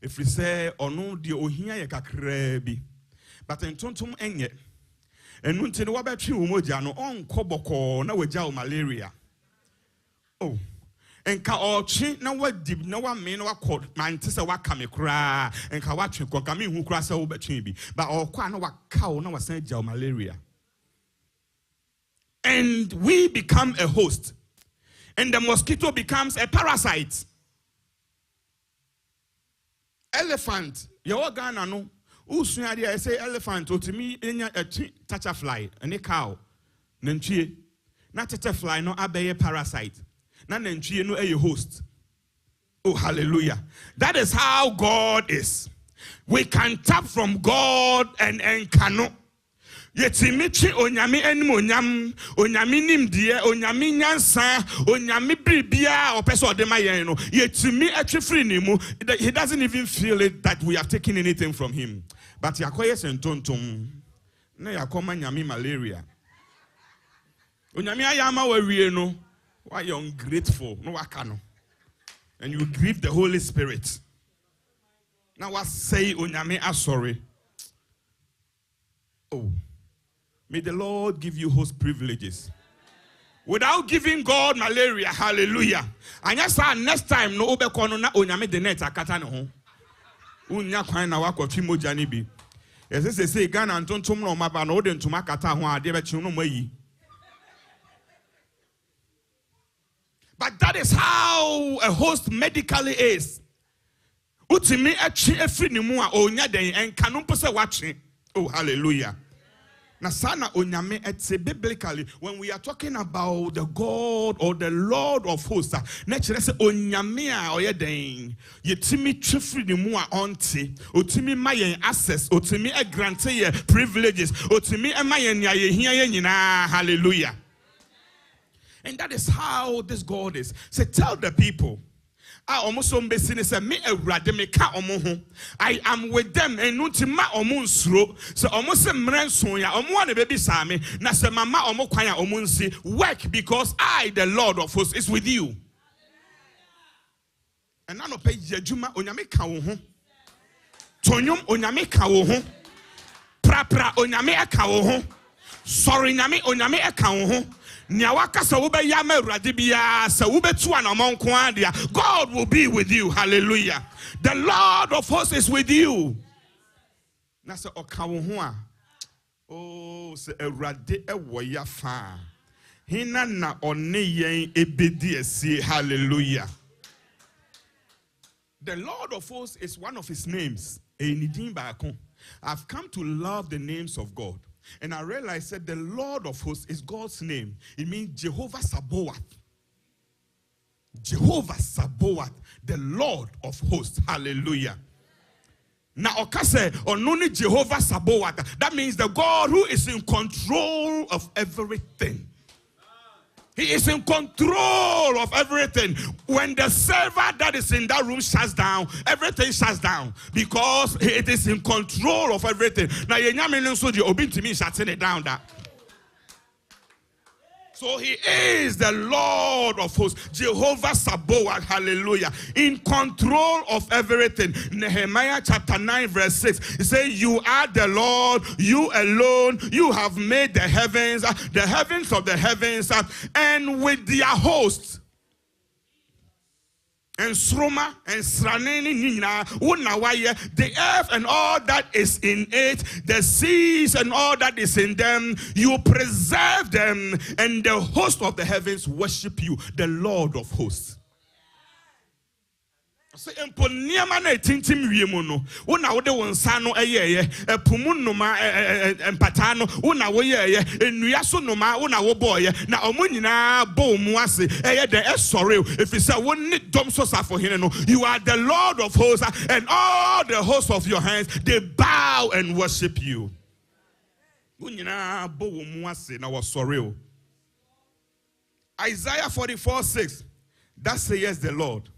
If we say ono de ohia ye kakra bi. But entontum enye. And until the wabatri umojano on koboko na wajao malaria. Oh, and ka ochi na wadib na wa me na wakod mantisa wakame kra and ka watri kokami hu kra se wobetri bi but okwa na wakaw na wasan jao malaria. And we become a host, and the mosquito becomes a parasite. Elephant, your Ghana no. I say elephant to me a touch a fly and a cow. Nanchi, not touch a fly, no abe parasite. Not nanchi no a host. Oh, hallelujah. That is how God is. We can tap from God and cannot. Yetimichi onyami enmonyam onyami nimdie onyami nyansa onyami bribia opeso de mayen no yetimi atwefri nimu. He doesn't even feel it that we have taken anything from him. But yakoye sentontom na yakoma nyami malaria onyami ayama wawie no why you ungrateful no waka no, and you grieve the Holy Spirit. Now what say onyami sorry. Oh, may the Lord give you host privileges without giving God malaria. Hallelujah. And yes, next time no obekono na onyame the net akata ne ho unya kwan na wakotwi moja ni bi. Yes, they say Ghana and Tontum no maba no den to makata ho ade be chunu mayi. But that is how a host medically is. Utimi echi efri ni mu a onya den enka no pose wache. Oh hallelujah. Nasana onyame etse biblically when we are talking about the God or the Lord of hosts, naturally say onyame a oye den yetimi twefri ni mu a onte otimi ma yen access otimi e grant ye privileges otimi e ma yen ya ye hia ye nyina. Hallelujah. And that is how this God is. Say, tell the people, I am with them and nutima omunsro. So almost a mrensoya, omwane baby same, nasa mama omokwaya omunsi, work because I, the Lord of hosts, is with you. And nano pay juma onyame kawo. Tonyum onyame kawo. Prapra onyame akawo. Sorry nyame onyame akawo. God will be with you. Hallelujah. The Lord of hosts is with you. Oh, say erade ewoya fa. Hina na one yen ebedi. Hallelujah. The Lord of hosts is one of his names. I've come to love the names of God. And I realized that the Lord of hosts is God's name. It means Jehovah Sabaoth. Jehovah Sabaoth, the Lord of hosts. Hallelujah. Now, okase onuni Jehovah Sabaoth. That means the God who is in control of everything. He is in control of everything. When the server that is in that room shuts down, everything shuts down because it is in control of everything. Now, you know, shutting it down. So he is the Lord of hosts, Jehovah Sabaoth, hallelujah, in control of everything. Nehemiah chapter 9 verse 6, he says, you are the Lord, you alone, you have made the heavens of the heavens, and with their hosts. And Sroma and Sraneni Nina, the earth and all that is in it, the seas and all that is in them, you preserve them, and the host of the heavens worship you, the Lord of hosts. So emponiama na tintim wiemu no wona wode wonsa no eyeye epumu nnoma empata no wona woyeye enua so nnoma wona wo boye na omunyina bo mu ase eye de esore if you say woni dom so safo hene no you are the Lord of hosts and all the hosts of your hands they bow and worship you. Wunyina bo mu ase na wo sore o. Isaiah 44:6 that says the Lord,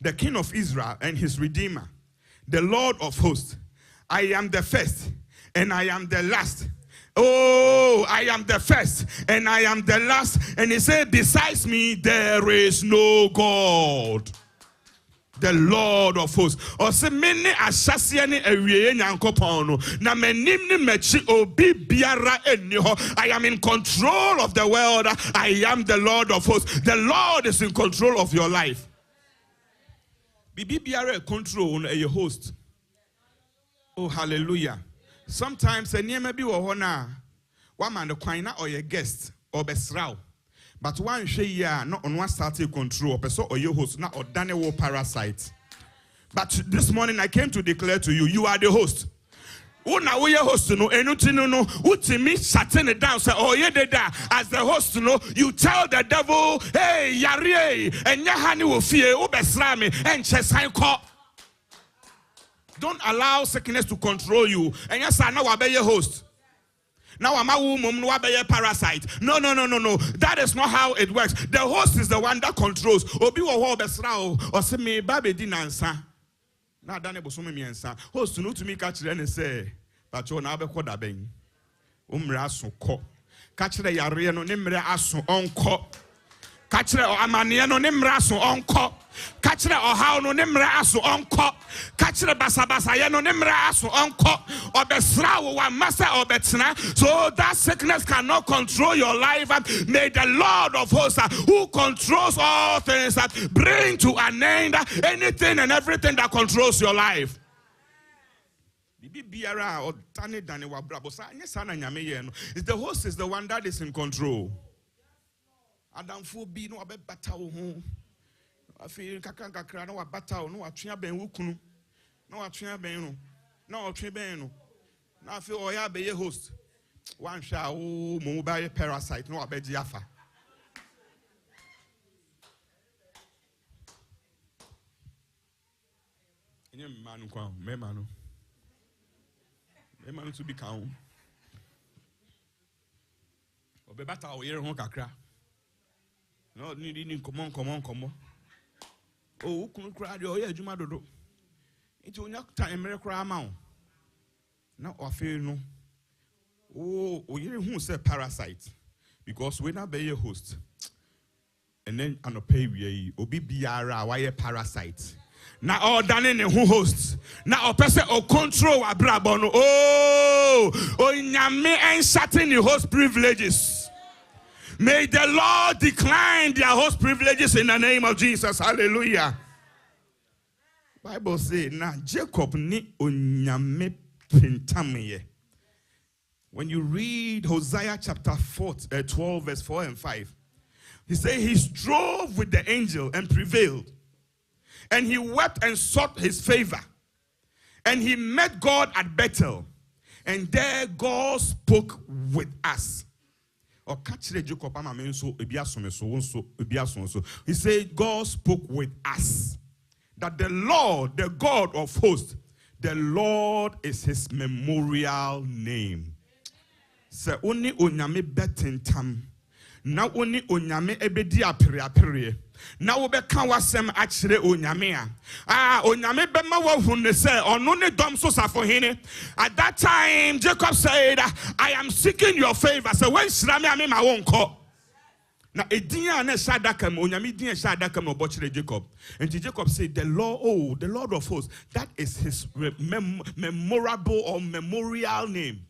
the King of Israel and his Redeemer, the Lord of hosts. I am the first and I am the last. Oh, I am the first and I am the last. And he said, besides me, there is no God. The Lord of hosts. Or say many asasiani ewiye nyankopon na menim ni mechi obi biara eniho. I am in control of the world. I am the Lord of hosts. The Lord is in control of your life. BBBR control a host. Oh, hallelujah. Sometimes a near maybe one man the quina or a guest or besrao. But one share not on one started control person or your host, not or Daniel parasite. But this morning I came to declare to you, you are the host. Una we host no enuti no utimi shutting it down say oh yeah as the host no you tell the devil hey yare enya hani wo fie wo besra me enche san ko. Don't allow sickness to control you. Enya sa na wa be your host. Now I'm a woman, no be a parasite. No. That is not how it works. The host is the one that controls. Obi wo besra o se me babe di nansa. Na dane bo so me miensa. Host no to me catch and say but you na be koda ben. Umre aso ko. Catch the yare no nimre aso onko. Catch the amane no nimre aso onko. Catch the ohaw no nimre aso onko. Catch the basabasa ye no nimre aso onko. Obesra wo wa master obetna. So that sickness cannot control your life. May the Lord of hosts who controls all things bring to an end anything and everything that controls your life. Biara or Tani Dani Wabrabosa, yes, Anna Yamayan. Is the host is the one that is in control. Adam Fu be no about battle home. I feel Kakaka, no battle, no Atria Ben Wukunu, no Atria Ben, no Tribeno. Now I feel Oya be a host. One shall mobile parasite, no about Jaffa. Manu kwa memanu to be count obebata o yere ho kakra no need come on o kunu kra de o ye adwuma dodo nti onya time mere kra ma o na o afi no o yere hu say parasite because we na be your host and then anope we obi biara wa ye parasite. Now all done in who hosts. Now a person or control a brabono. Oh, nyame and shutting the host privileges. May the Lord decline their host privileges in the name of Jesus. Hallelujah. Bible says now Jacob ni onyame pintamye. When you read Hosea chapter 12 verse 4 and 5, he said he strove with the angel and prevailed. And he wept and sought his favor. And he met God at Bethel. And there God spoke with us. He said God spoke with us. That the Lord, the God of hosts, the Lord is his memorial name. Se oni onyame betentam. Na oni onyame ebedi apere. Now we can wasem actually onyame onyame bema wa hunne say ono ne dom so safo hene. At that time Jacob said, I am seeking your favor. So when shirame ame ma wonko na edinya na shadaka me onyame din shadaka me obochire Jacob. And Jacob said, the Lord, the Lord of hosts, that is his memorable or memorial name.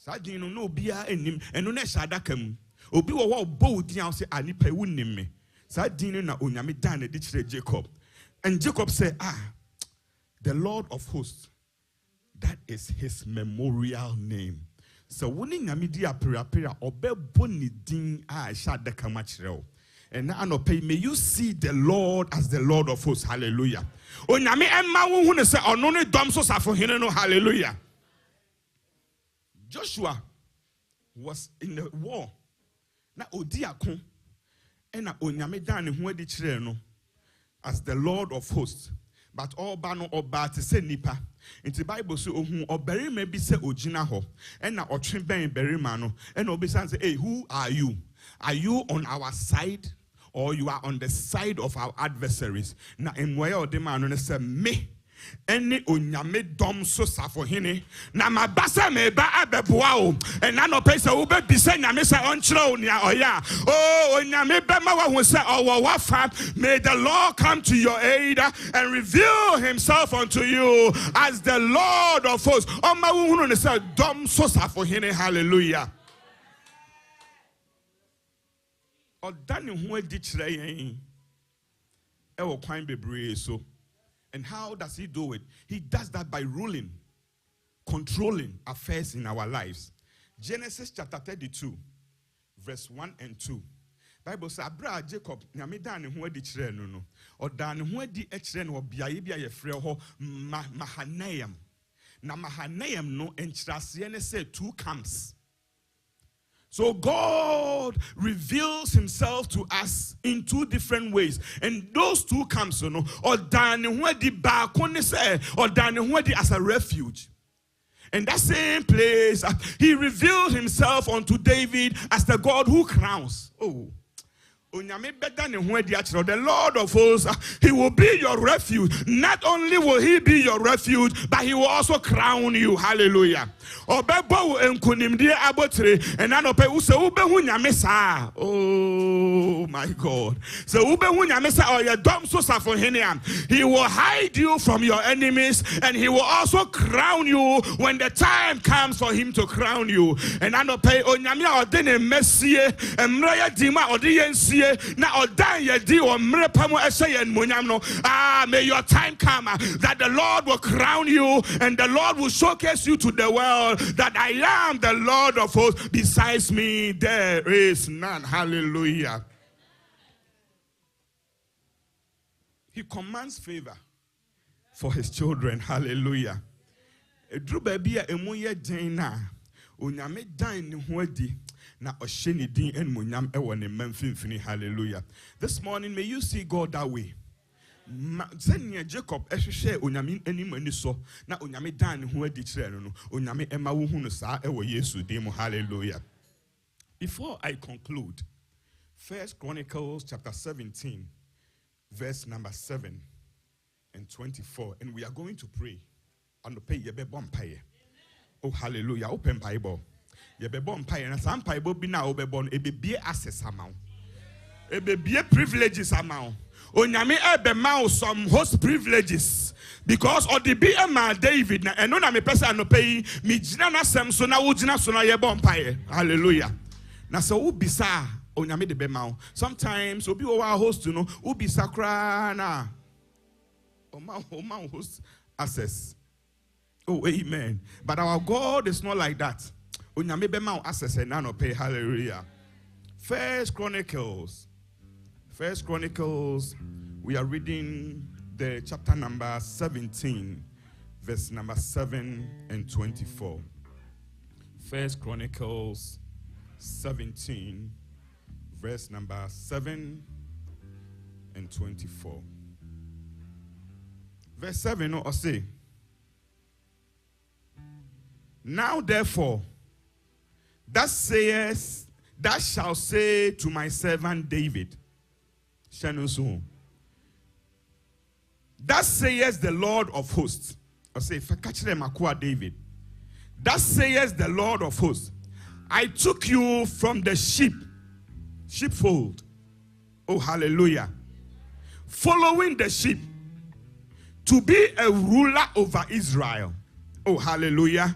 Sadino no bia enim eno na shadaka mu obi wo wa bo din say anipa wu nim me. Na onyame dan e dichire Jacob. And Jacob said, the Lord of hosts, that is his memorial name. So woni nyame di apera obebo ni din sha de kama chireo. And now anope, may you see the Lord as the Lord of hosts. Hallelujah. Onyame emma wo hu ne se ono ne dom so safo hene no. Hallelujah. Joshua was in the war. Na odi akon. Ena onyame dan ne ho adi kire no as the Lord of hosts. But oba no oba te se nipa. Inti Bible say ohun obarima bi se ogina ho. Ena otwe ben barima no. Ena obi say, hey, who are you? Are you on our side or you are on the side of our adversaries? Na emwe odema no ne say me. Any onyame dom so safo hene na mabasa me ba abeboa o ena no pese wo be bisa nyame se onkyere o nia oya oh onyame be ma wo se owo wafa. May the Lord come to your aid and reveal himself unto you as the Lord of hosts. O ma wo hunu ne se dom so safo hene. Hallelujah. Odane ho adi kire yen e wo kwan bebre so. And how does he do it? He does that by ruling, controlling affairs in our lives. Genesis chapter 32, verse 1 and 2. Bible says, Abra Jacob, nyame dan ne ho adi kire no no. O dan ne ho adi kire no biaye bia ye frɛ ho Mahanaim. Na Mahanaim no enkyerase ne say 2 camps. So God reveals himself to us in 2 different ways. And those 2 camps, you know, or dan di bakone say, or dan di as a refuge. In that same place, he revealed himself unto David as the God who crowns. Oh. The Lord of hosts, he will be your refuge. Not only will he be your refuge, but he will also crown you. Hallelujah. Oh my God. He will hide you from your enemies, and he will also crown you when the time comes for him to crown you. And I know pay onyame odene mercy and mraya dima odiyensi die na odan ye di o mrepamo ehye yen monyam no. May your time come that the Lord will crown you and the Lord will showcase you to the world that I am the Lord of hosts. Besides me there is none. Hallelujah. He commands favor for his children. Hallelujah. Edru baby a emu ye den na onyame dan ne ho adi na ohye ne din en monyam e wo ne manfimfini. Hallelujah. This morning may you see God that way. Senya Jacob ehwehwe onyame anim ani so na onyame dan ne ho adi kire no onyame ema wo hu no saa e wo Yesu din mu. Hallelujah. Before I conclude, 1 Chronicles chapter 17 verse number 7 and 24, and we are going to pray. And pay ye be bompaye. Oh hallelujah. Open Bible. Ye be bompaye na some Bible be na obebon e be access amount. E be privileges amount. Onyame ebe ma some host privileges because of the be ma David na eno na me pesa no pay me gina na sem so na wo gina so na ye bompaye. Hallelujah. Na so wo bisa onyame de be ma. Sometimes obi o wa host no wo bisa kra na o ma host access. Oh, amen. But our God is not like that. Onyame be ma access and none pay. Hallelujah. First Chronicles, we are reading the chapter number 17, verse number 7 and 24. First Chronicles 17, verse number 7 and 24. Verse 7, or say, now therefore, thus shall say to my servant David, thus says the Lord of hosts, or say, David, thus says the Lord of hosts, I took you from the sheepfold, oh hallelujah, following the sheep, to be a ruler over Israel, oh hallelujah.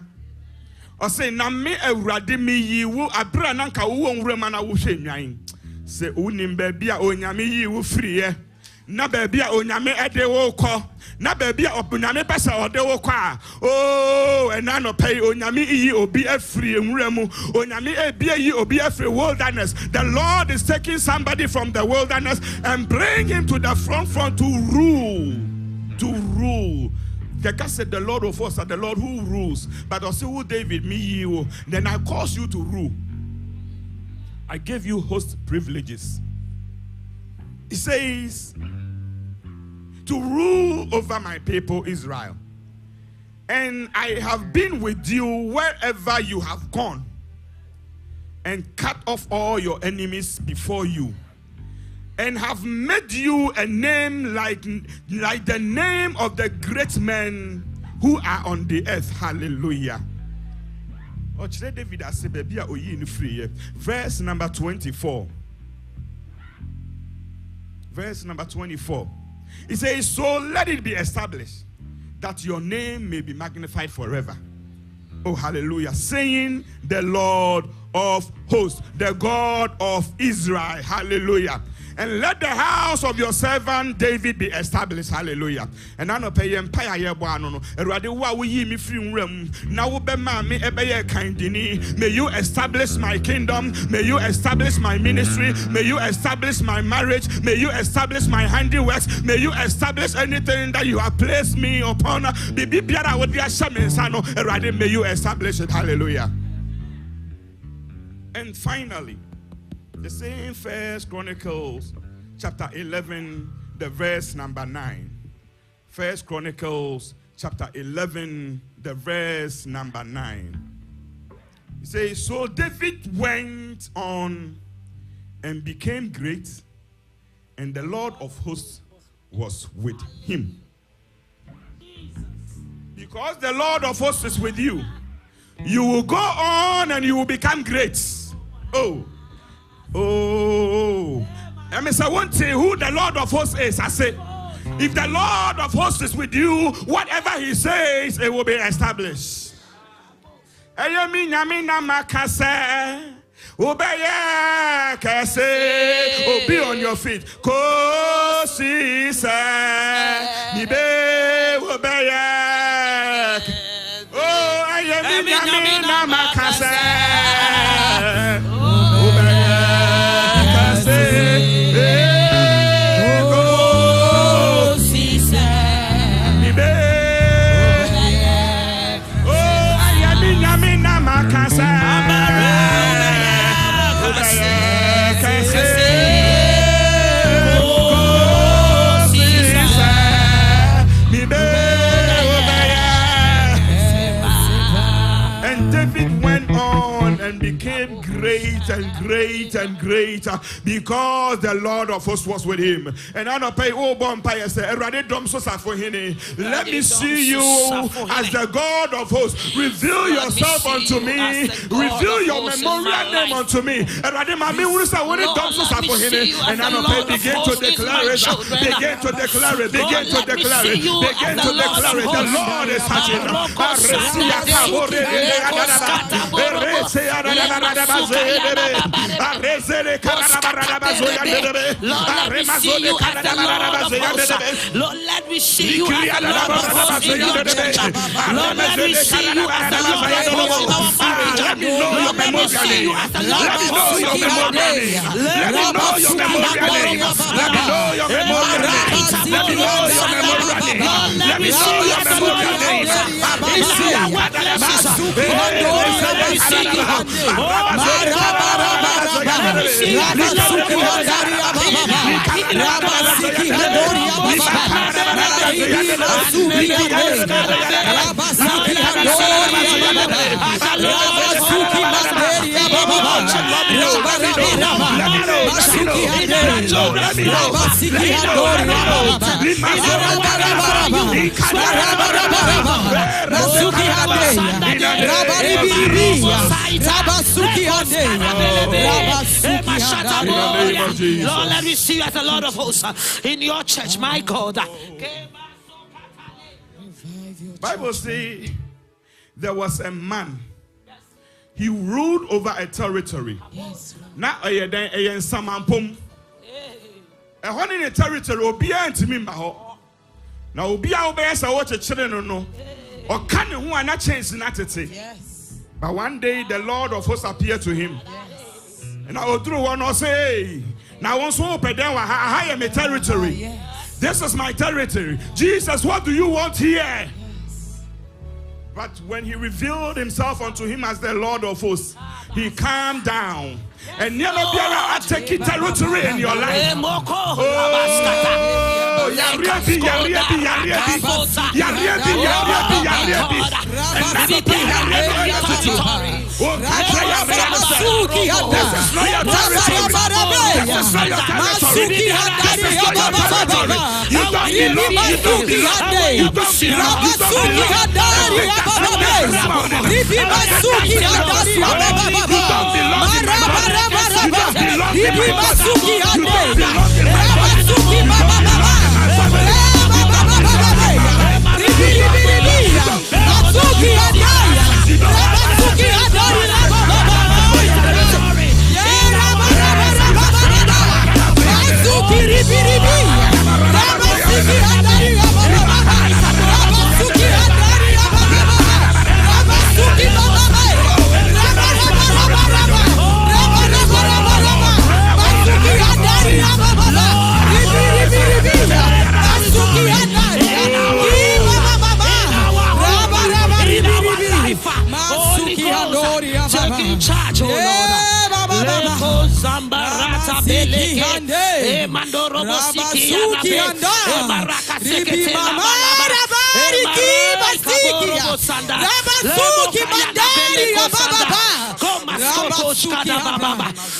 O say na me awurade me yi wo abra na nka wo nwura na wo hwe nwan se unim ba bia onyame yi wo friye na ba bia onyame ede wo kọ na ba bia onyame pesa ode wo kọ a oh ena no pay onyame yi obi afri nwura mu onyame ebia yi obi afri wilderness. The Lord is taking somebody from the wilderness and bring him to the front to rule. God said the Lord of hosts are the Lord who rules. But I say, who David, me, you. Then I cause you to rule. I gave you host privileges. It says, to rule over my people Israel. And I have been with you wherever you have gone. And cut off all your enemies before you. And have made you a name like the name of the great men who are on the earth. Hallelujah. Verse number 24. Verse number 24. It says, so let it be established that your name may be magnified forever. Oh, hallelujah. Saying the Lord of hosts, the God of Israel. Hallelujah. And let the house of your servant David be established. Hallelujah. And I know pay empire ye no. Erade wa wo yi me free nwram. Na wo be ma me ebeye kindini. May you establish my kingdom. May you establish my ministry. May you establish my marriage. May you establish my handiworks. May you establish anything that you have placed me upon. Bibi biara wo dia shamen no. Erade may you establish it. Hallelujah. And finally, the same First Chronicles chapter 11, the verse number 9. First Chronicles chapter 11, the verse number 9. It says, so David went on and became great, and the Lord of hosts was with him. Because the Lord of hosts is with you, you will go on and you will become great. Let me say one thing, who the Lord of hosts is. I say, if the Lord of hosts is with you, whatever he says, it will be established. Obeye kese. Oh, be on your feet. Kosi se. Nibe obeye. Oh, ayemi nyami na makase. Obeye kese. Kosi se. Nibe. Oh, ayemi nyami na makase. Became great and great and great because the Lord of hosts was with him. And I don't pay say, let me see you as the God of hosts. Reveal yourself unto me. Reveal your memorial name unto me. And I don't pay begin to declare it. Begin to declare it. Begin to declare it. Begin to declare it. The Lord is touching. Lord, let me see you as the Lord of hosts in your church. Lord, let me see you as the Lord of hosts in our marriage. Lord, let me see you as the Lord of hosts in our marriage. Let me know your memory. Let me know your memory. Let me know your memory. Let me see your memory. Lord, let me see you as the Lord of hosts in your church, my God. Bible says there was a man. He ruled over a territory. Now a in Samampum. A one in a territory obia ntimi mba ho. Na obia obeyesa wo chechire no. Or can who are not changed in attitude. But one day the Lord of hosts appeared to him. And I will through one or say, now once open then I am a territory. This is my territory. Jesus, what do you want here? But when he revealed himself unto him as the Lord of hosts, he calmed down. And never be a take territory in your life. Oh,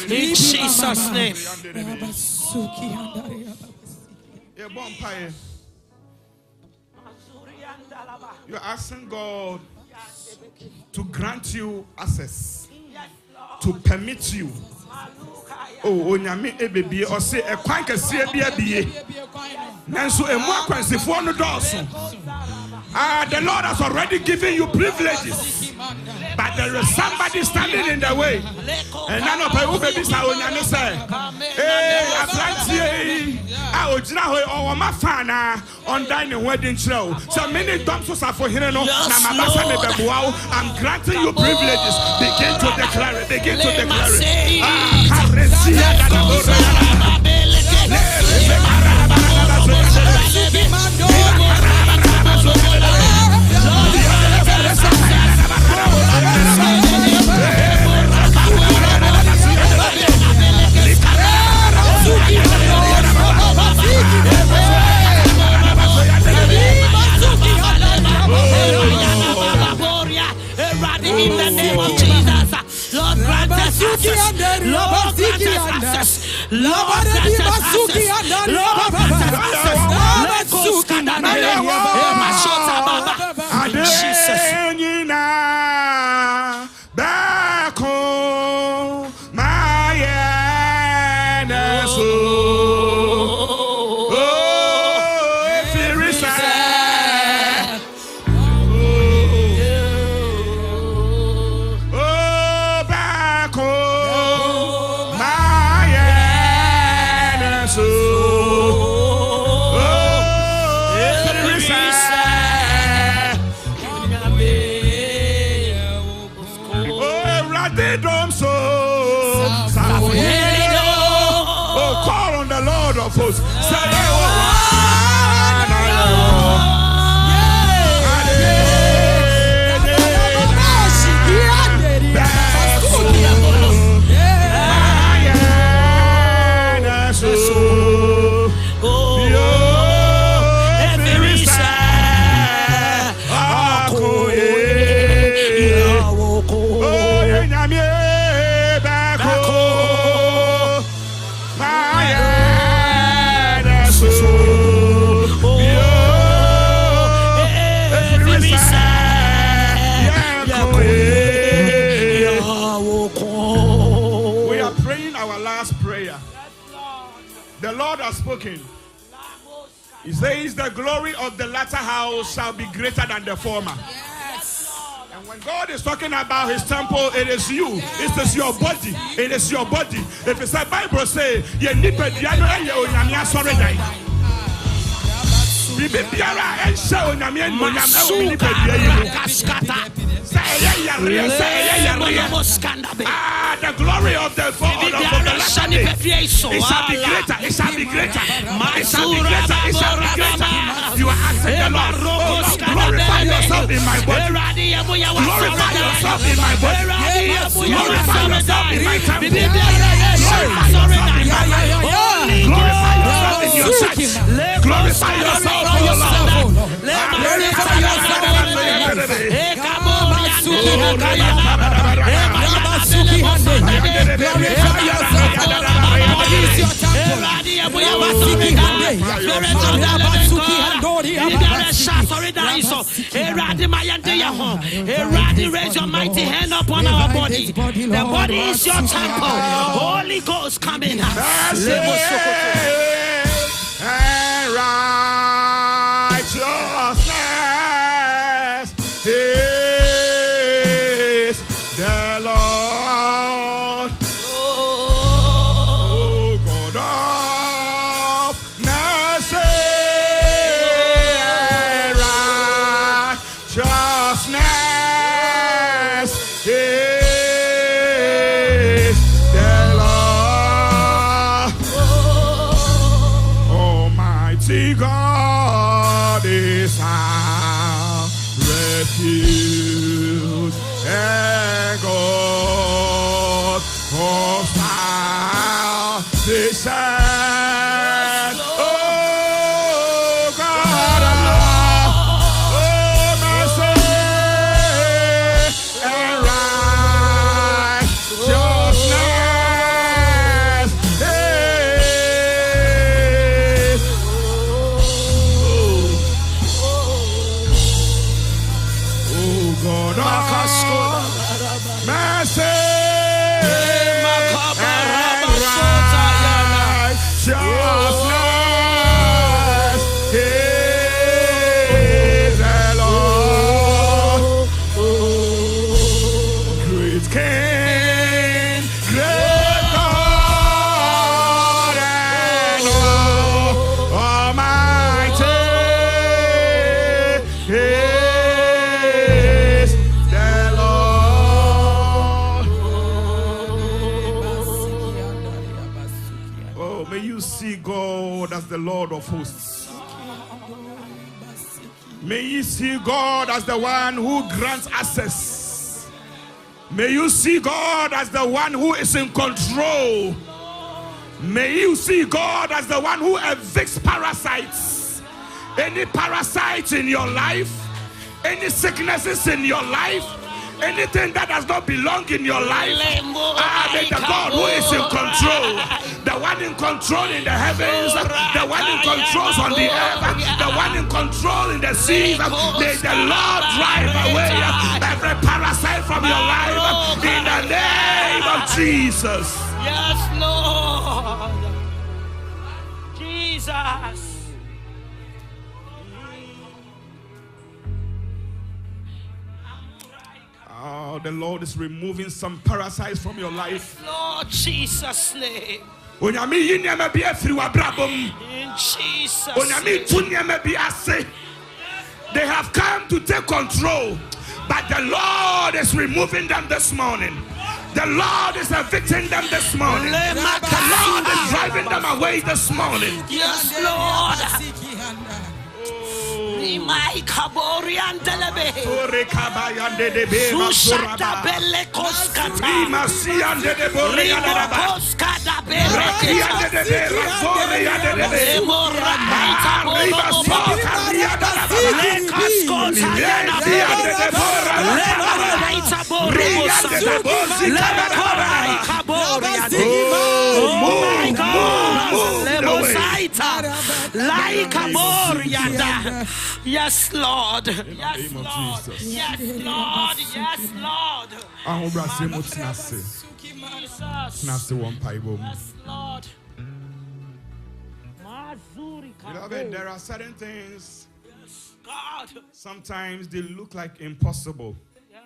in Jesus' name. You're asking God to grant you access, to permit you. Oh, onyame ebebie or say a kwanka sie bia bie. Nanso emu akwansifo no dɔɔso. The Lord has already given you privileges. But there is somebody standing in the way. And none of you baby say, hey, I will now or my fan on dining wedding show. So many dumps are for here. I'm granting you privileges. Begin to declare it. Begin to declare in the name of Jesus, Lord, grant us access. Lord, grant us access. Lord, grant us access. Lord, grant us access. Call on the Lord of hosts. The Lord has spoken. He says the glory of the latter house shall be greater than the former. Yes. And when God is talking about his temple, it is you. It is your body. It is your body. If it's a Bible say, you need to the glory of the latter day, it shall be greater. It shall be greater. It shall be greater. It shall be greater. You are asking the Lord, oh Lord, glorify yourself in my body. Glorify yourself in my body. Glorify yourself in my temple. Glorify yourself in my life. Glorify yourself in your church. Glorify yourself, oh Lord. Glorify yourself. Raise your mighty hand upon our body. The body is your temple. Holy Ghost coming. And righteousness is the Lord. Oh, God of mercy and righteousness is the Lord. Almighty God is our refuge and God of salvation. Oh God of mercy and righteousness is God of mercy and righteousness. God as the Lord of hosts. May you see God as the one who grants access. May you see God as the one who is in control. May you see God as the one who evicts parasites. Any parasites in your life, any sicknesses in your life, anything that does not belong in your life, may the God who is in control, the one in control in the heavens, the one in control on the earth, the one in control in the seas, may the Lord drive away every parasite from your life in the name of Jesus. Yes, Lord. Jesus. Oh, the Lord is removing some parasites from your life. Lord Jesus' name. In Jesus' name. They have come to take control, but the Lord is removing them this morning. The Lord is evicting them this morning. The Lord is driving them away this morning. Yes, Lord. My Kaborian Delebe. Sushata Belle Coscata. Coscata Belle. Yes, Lord. Yes, Lord. Yes, Lord. Yes, Lord. Yes, Lord. Beloved, there are certain things, God. sometimes they look like impossible. Yes.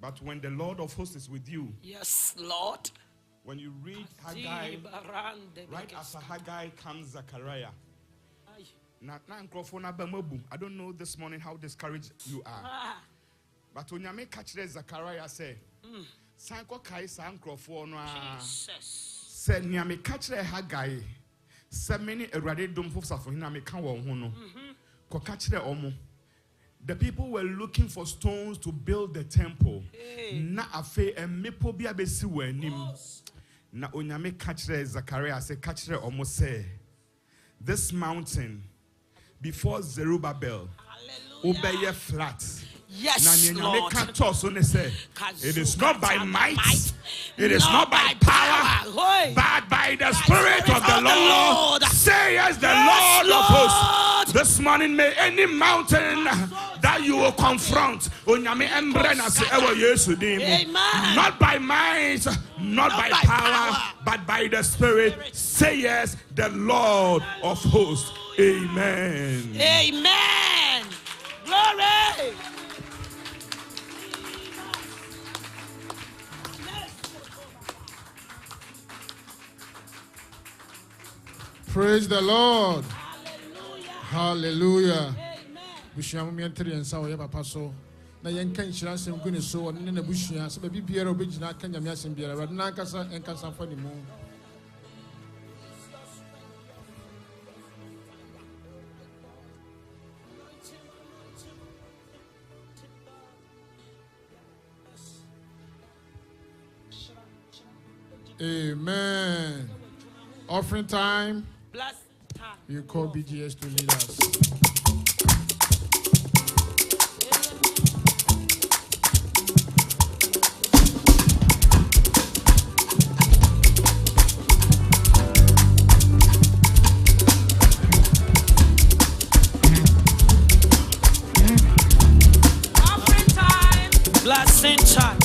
But when the Lord of hosts is with you, Yes, Lord. when you read Haggai, right after Haggai comes Zechariah. I don't know this morning how discouraged you are. But when you make catch Zechariah say, Sanko Kai Sankrofo no said Niame catch Haggai. So many erade dumfo safo hina me kan won ho no. Ko catch omo. The people were looking for stones to build the temple. Na afe emepo bi abesi wanim. Na onyame catch Zechariah say catch omo say this mountain before Zerubbabel, obey flat. Yes, Lord. It is not by might, it is not by power, but by the Spirit of the Lord. Say yes, the Lord of hosts. This morning, may any mountain that you will confront, not by might, not by power, but by the Spirit. Say yes, the Lord of hosts. Amen. Amen. Glory. Praise the Lord. Hallelujah. Hallelujah. Bushia mi entry and saw papa so. Na yen kan shira sem gune so on na bushia so be biara obegina kan nyame asem biara na nkasa enkasa fa ni mu. Amen. Offering time. You call BGS to lead us. Offering time. Blessing time.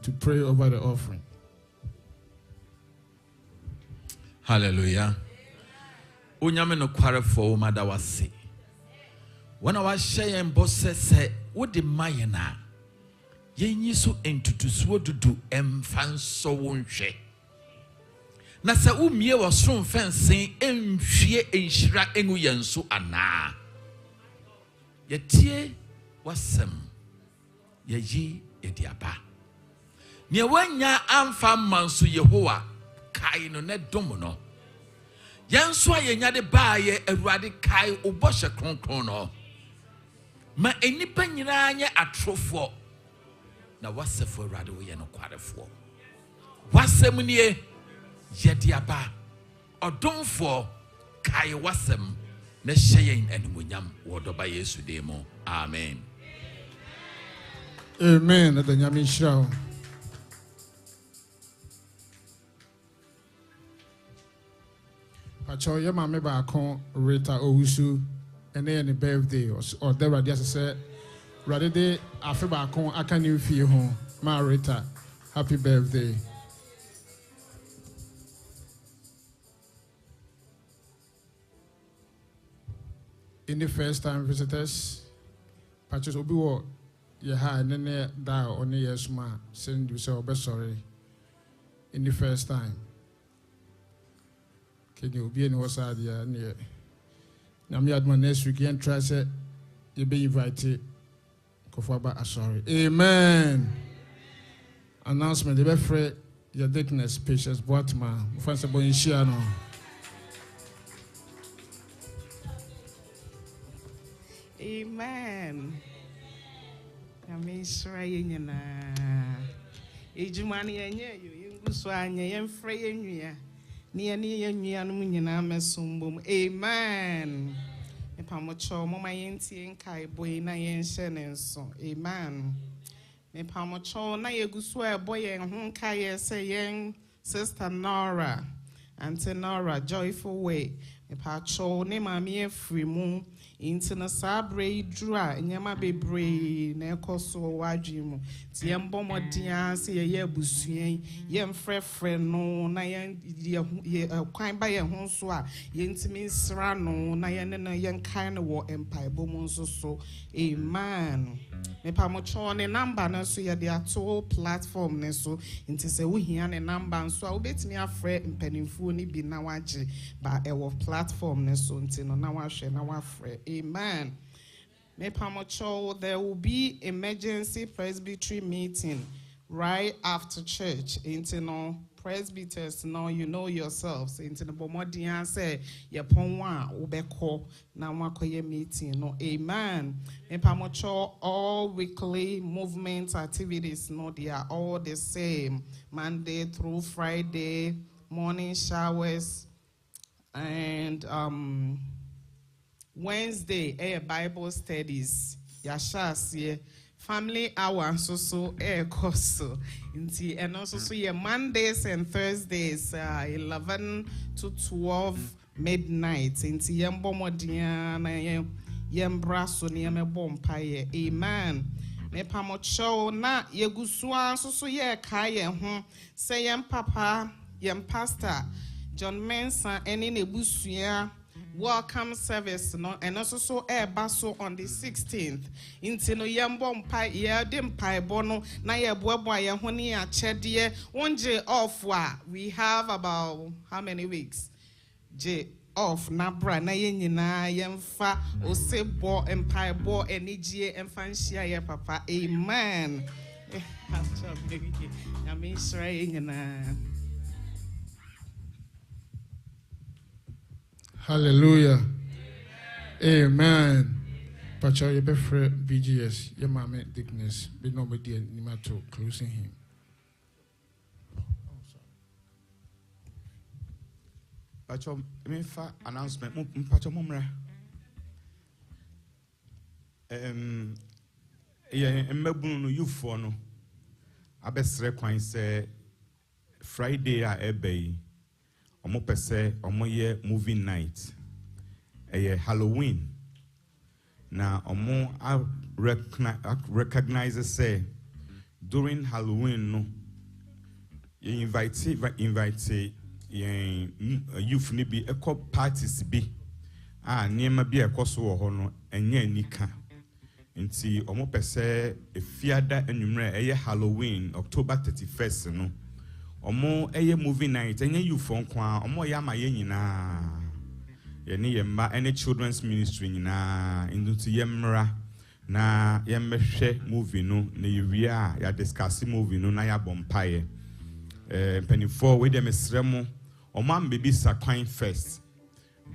To pray over the offering. Hallelujah. Unyame no kware for mada wase. When I was sharing bosse say what the mayena yenyi so entutusuo dudu emfanso wonhwe. Na sa umie wasron fensen enhwie enhyira engu yenso ana. Yetie wasem yeyi ediaba. Nye wanya amfa manso Yehowa kai no ne dom no. Yanso ayenya de baaye Awurade kai oboshe kronkron no. Ma enipa nyina anye atrofo. Na wasefo Awurade wo ye no kwarefo. Wasem nie yediaba. Odomfo kai wasem na hyɛ yɛn animuonyam wɔ dɔba Yesu din mu. Amen. Amen. The Nyamin Shao. Pacho, your mamma back Rita Owusu, and then the birthday or the radius said, rather day after back on, I can't even feel home. My Rita, happy birthday. In the first time visitors, Patches will be what you had, and then that only yes, ma, send you so best sorry. In the first time. Can you be in what's out there? Now, me at my next weekend, try say you be invited. Kofaba, sorry. Amen. Announcement, the best your dickness, patience, what man, fancy boy in Shiano. Amen. I'm Israel. Ejumani enye you nguswanye yemfre yenua. Near Nuyana Messumbum. Amen. A pamocho, Mama Yenti and Kai boy na yen shenenso. Amen. Me pamocho na ye guswa boy and Honkai say young sister Nora. Auntie Nora, joyful way. Me pacho ne mammy free moon. Into the sabre dry, Yama be brave, Necoso Wajim, Tiam Bomodia, say a year bussier, yam friend, no, Nayan, quine by a honswa, Yentimi Serrano, Nayan and a young kind of war empire, Bomonso so, amen. Me pamochon a number, no, so ya their toll platform, Neso, into say we hear a number, so I'll bet me a friend in Pennyfuni be nawaji, but a platform, Neso, until now I share now friend. Amen. There will be emergency presbytery meeting right after church. Into presbyters, now you know yourselves. Into the bomodian say, Yaponwa, Ubeko, Namakoye meeting. No, amen. All weekly movement activities, no, they are all the same. Monday through Friday, morning showers, and Wednesday, Bible studies. Yasha family hour so course. And also Mondays and Thursdays 11 to 12 midnight. Inti yembo modiana yembra so niame bompaye. Amen. Me pamocho na yegusua so ye kaye ho say yem papa yem pastor John Mensah eni nebusuya welcome service no and also so basso on the 16th into no yambo mpa ya dem pai bono na ye boabo ya honi a chedie one j off we have about how many weeks j off na bra na ye nyina yemfa osebo empire bo enigie emfa nhia ye papa amen I mean Hallelujah. Amen. Pacho, you be free BGS. Your mama dickness. Be no be dear Nimato closing him. Pacho, me fa announcement. Pacho mumra. Mbebunu no you for no. Abesre kwan say Friday a ebe. Omo pese omo ye movie night. Halloween. Na omo recognize say during Halloween no you invite youth ni bi eco parties bi niema bi ekoso wo ho no enye anika nti omo pese efiada enwumre Halloween October 31st no omo movie night enye youth kwa omo ya ma ye nyina ye ne yemma any children's ministry nyina into yemra na yemmehwe movie no na yewia ya discuss movie no na ya bompaye penifo we dem esremo omo am baby sakwan first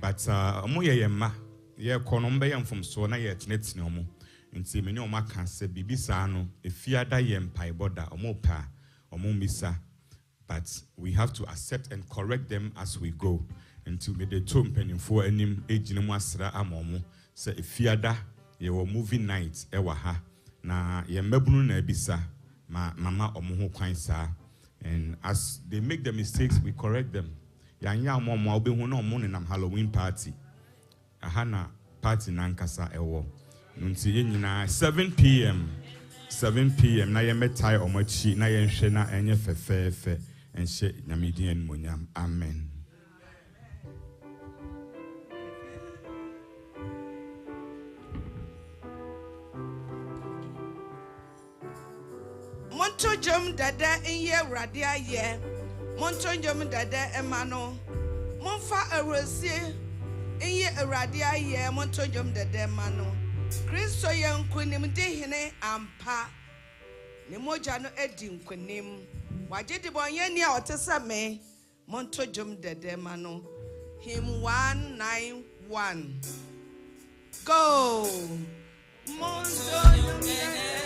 but omo ye yemma ye kono mbe yem from so na ye tenetine omo nti me ne omo aka se bibi sa no efiada yempai boda omo pa omo misa. But we have to accept and correct them as we go. Into me the tomb penny for any ejinamasra amomo. Say if fiada, ye were movie night, ewaha. Na ye mebunu na ebisa, mama omuho kwansa. And as they make the mistakes, we correct them. Yanya mama obi hono morning nam Halloween party. Ahana party nankasa ewo. Nunti yenyina 7 p.m. 7 p.m. na ye metai omachi na ye nhwe na enye fefefe enhye nyamedi en monyam. Amen. Monto jom dada inye radia ye. Monto jom dada emano. Monfa erosie inye radia ye. Monto jom dada emano. Kristo ye nkunim de hene ampa. Ne moja no edi nkunim. Waje di bonye ni a otesa me. Monto jom dada emano. Hymn 191. Go. Monto jom dada.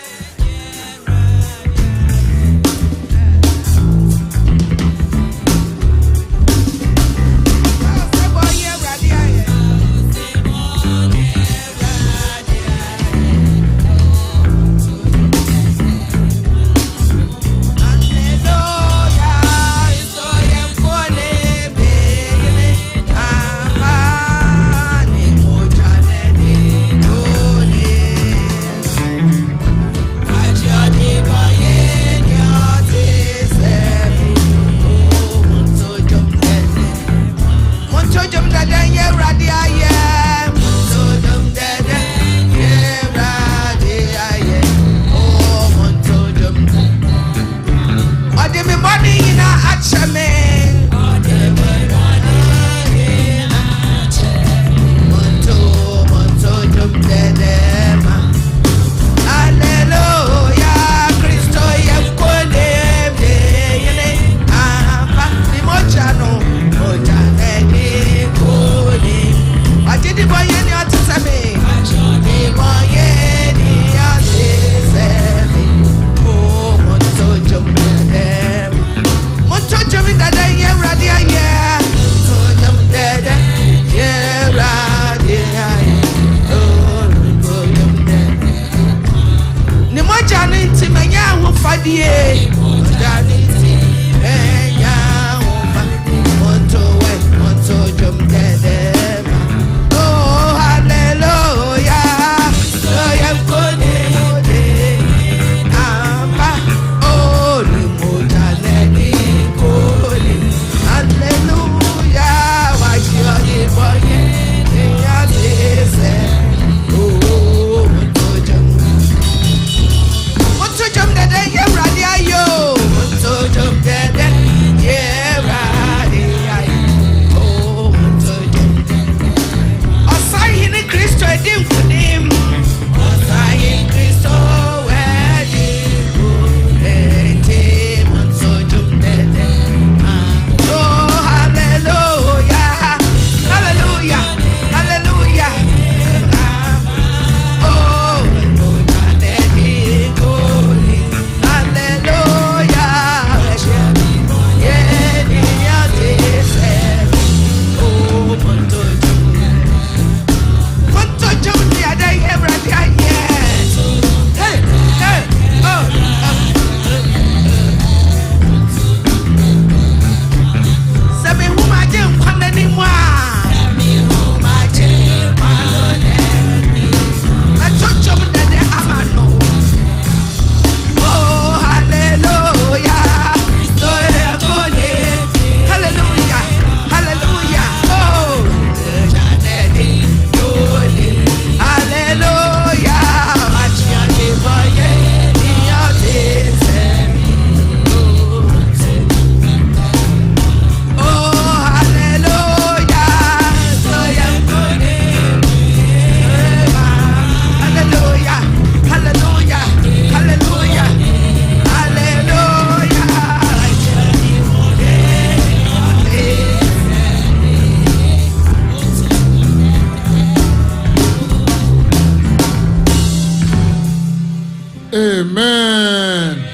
Amen.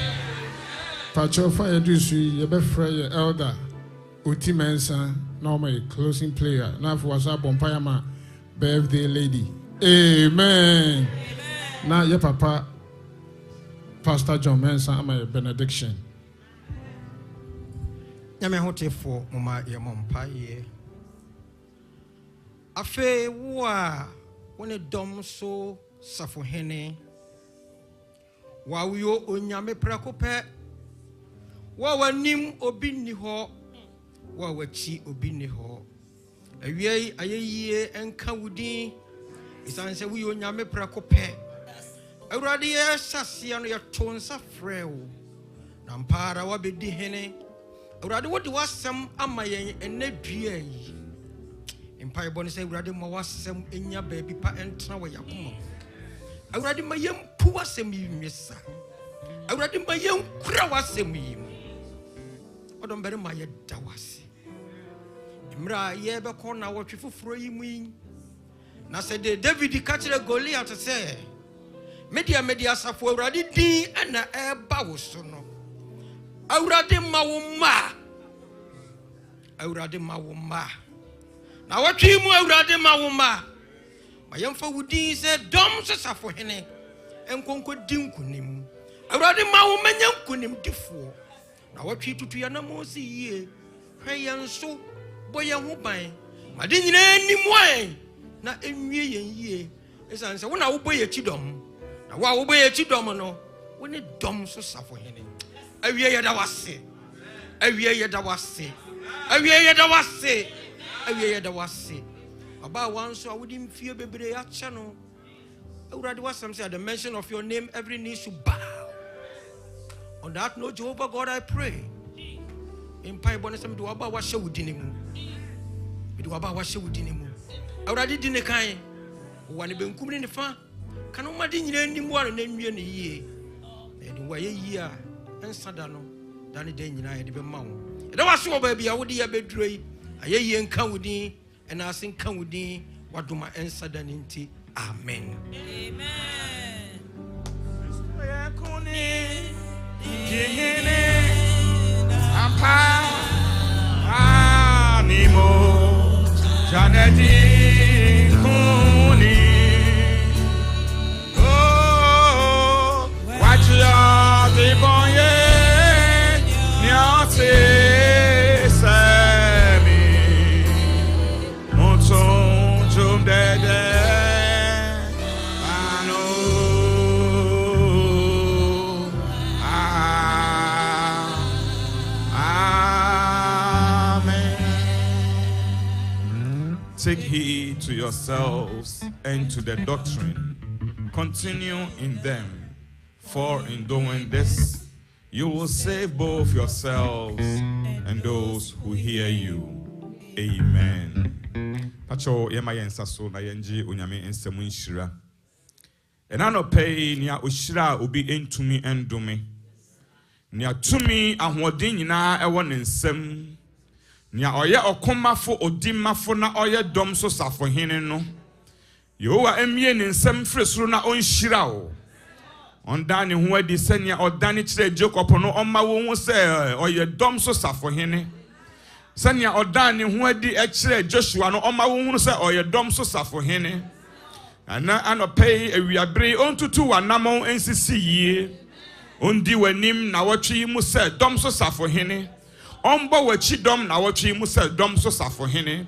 Pacho fire do see you be free elder Uti Mensah. Normally closing player. Now for what's up on Payama birthday lady. Amen. Now your papa, Pastor John Mensah, I'm a benediction. Yame hote for mama ya mompa ye. Afe wa wone dom so safo hene. Wa wiyo onyame prakope. Wa wanim obi ni ho. Wa wachi obi ni ho. Awie ayeye enka wudi. Isanse wiyo onyame prakope. Awurade ye sase no ye tonsa frew. Na mpara wa bedi hene. Awurade wodi wasem amayen enadua yi. Empire bonus awurade ma wasem enya baabi pa entena wa yakoma. Awurade ma yempu wasem yi nwesa. Awurade ma yenkura wasem yi. Odom bere ma ye da wase. Imra ye be ko na wotwe foforo yi mu yi. Na se de David ka kire Goliath se media safo awurade din na eba wo so no. Awurade ma wo ma. Awurade ma wo ma. Na watwi mu awurade ma wo ma. Ma yemfa wudin se dom so safo hene. Enkonko din kunim. Awurade ma wo manya kunim difo. Na watwi tutu ya na mo si yie. Hwe yenso boye ho ban. Ma de nyina nimu an. Na enwie yen yie. Esanse wo na wo boye chidom. Na wa wo boye chidom no. Wo ne dom so safo hene. Awie ye da wase. Awie ye da wase. Awie ye da wase. Awie ye da wase. Aba wan so awudi mfie bebre ya che no. Awurade wasam say at the mention of your name every knee should bow. On that note, Jehovah God, I pray. In pai bonesem do aba wa she wudini mu. Me do aba wa she wudini mu. Awurade di ne kan. Wo ne benkum ne fa. Kan o made nyina nimu anu na nwie ne yie. E di wa ye yie a ensada no. Da ne den nyina ye de be ma wo. E da wa so ba bia wo de ya beduro yi. Aye yie nka wudin. And I think can we waduma ensada ninti. Amen. Take heed to yourselves and to the doctrine. Continue in them, for in doing this, you will save both yourselves and those who hear you. Amen. Pacho yema yensa so na yenji onyame ensemu nshira. Enano pay nia oshira obi entumi endome. Nia tumi ahoden nyina ewo ne nsem. Nia oye okomafo odimafo na oye dom so safo hene no. Yehowa emie ne nsem fresuro na onhyira o. Onda ne ho adi senya odane kire Jacob no omma wo hu se oye dom so safo hene. Senya odane ho adi kire Joshua no omma wo hu se oye dom so safo hene. Ana anopei ewiabre ontutu wanamon ensisi yie. Ondi wanim na watwi mu se dom so safo hene. Omba wachi dom na watwi mu se dom so safo hene.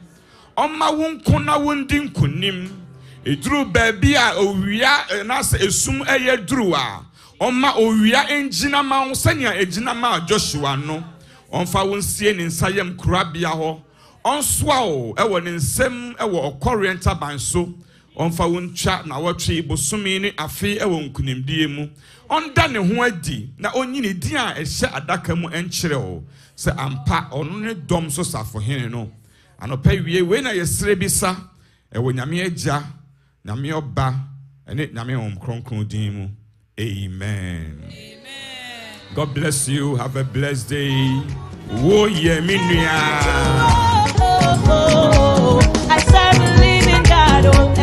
Omma wonko na wondi nkunim. Eduru baabi a owia na se esum eye duru a. Omma owia engina ma onsanya egina ma Joshua no. Omfa wonsie ne nsayem kurabia ho. Onsoa o ewo ne nsem ewo okorienta banso. Onfa wontwa na watwi bosumi ne afi ewo nkunimdie mu. Onda ne ho adi na onyine din a ehye adaka mu enkyere o. Se ampa ono ne dom so safo hene no. Anopa wie we na yesre bisa ewo nyame agya nyame oba ene nyame kronkron din mu. Amen. God bless you. Have a blessed day. Wo ye minua. I serve a living God.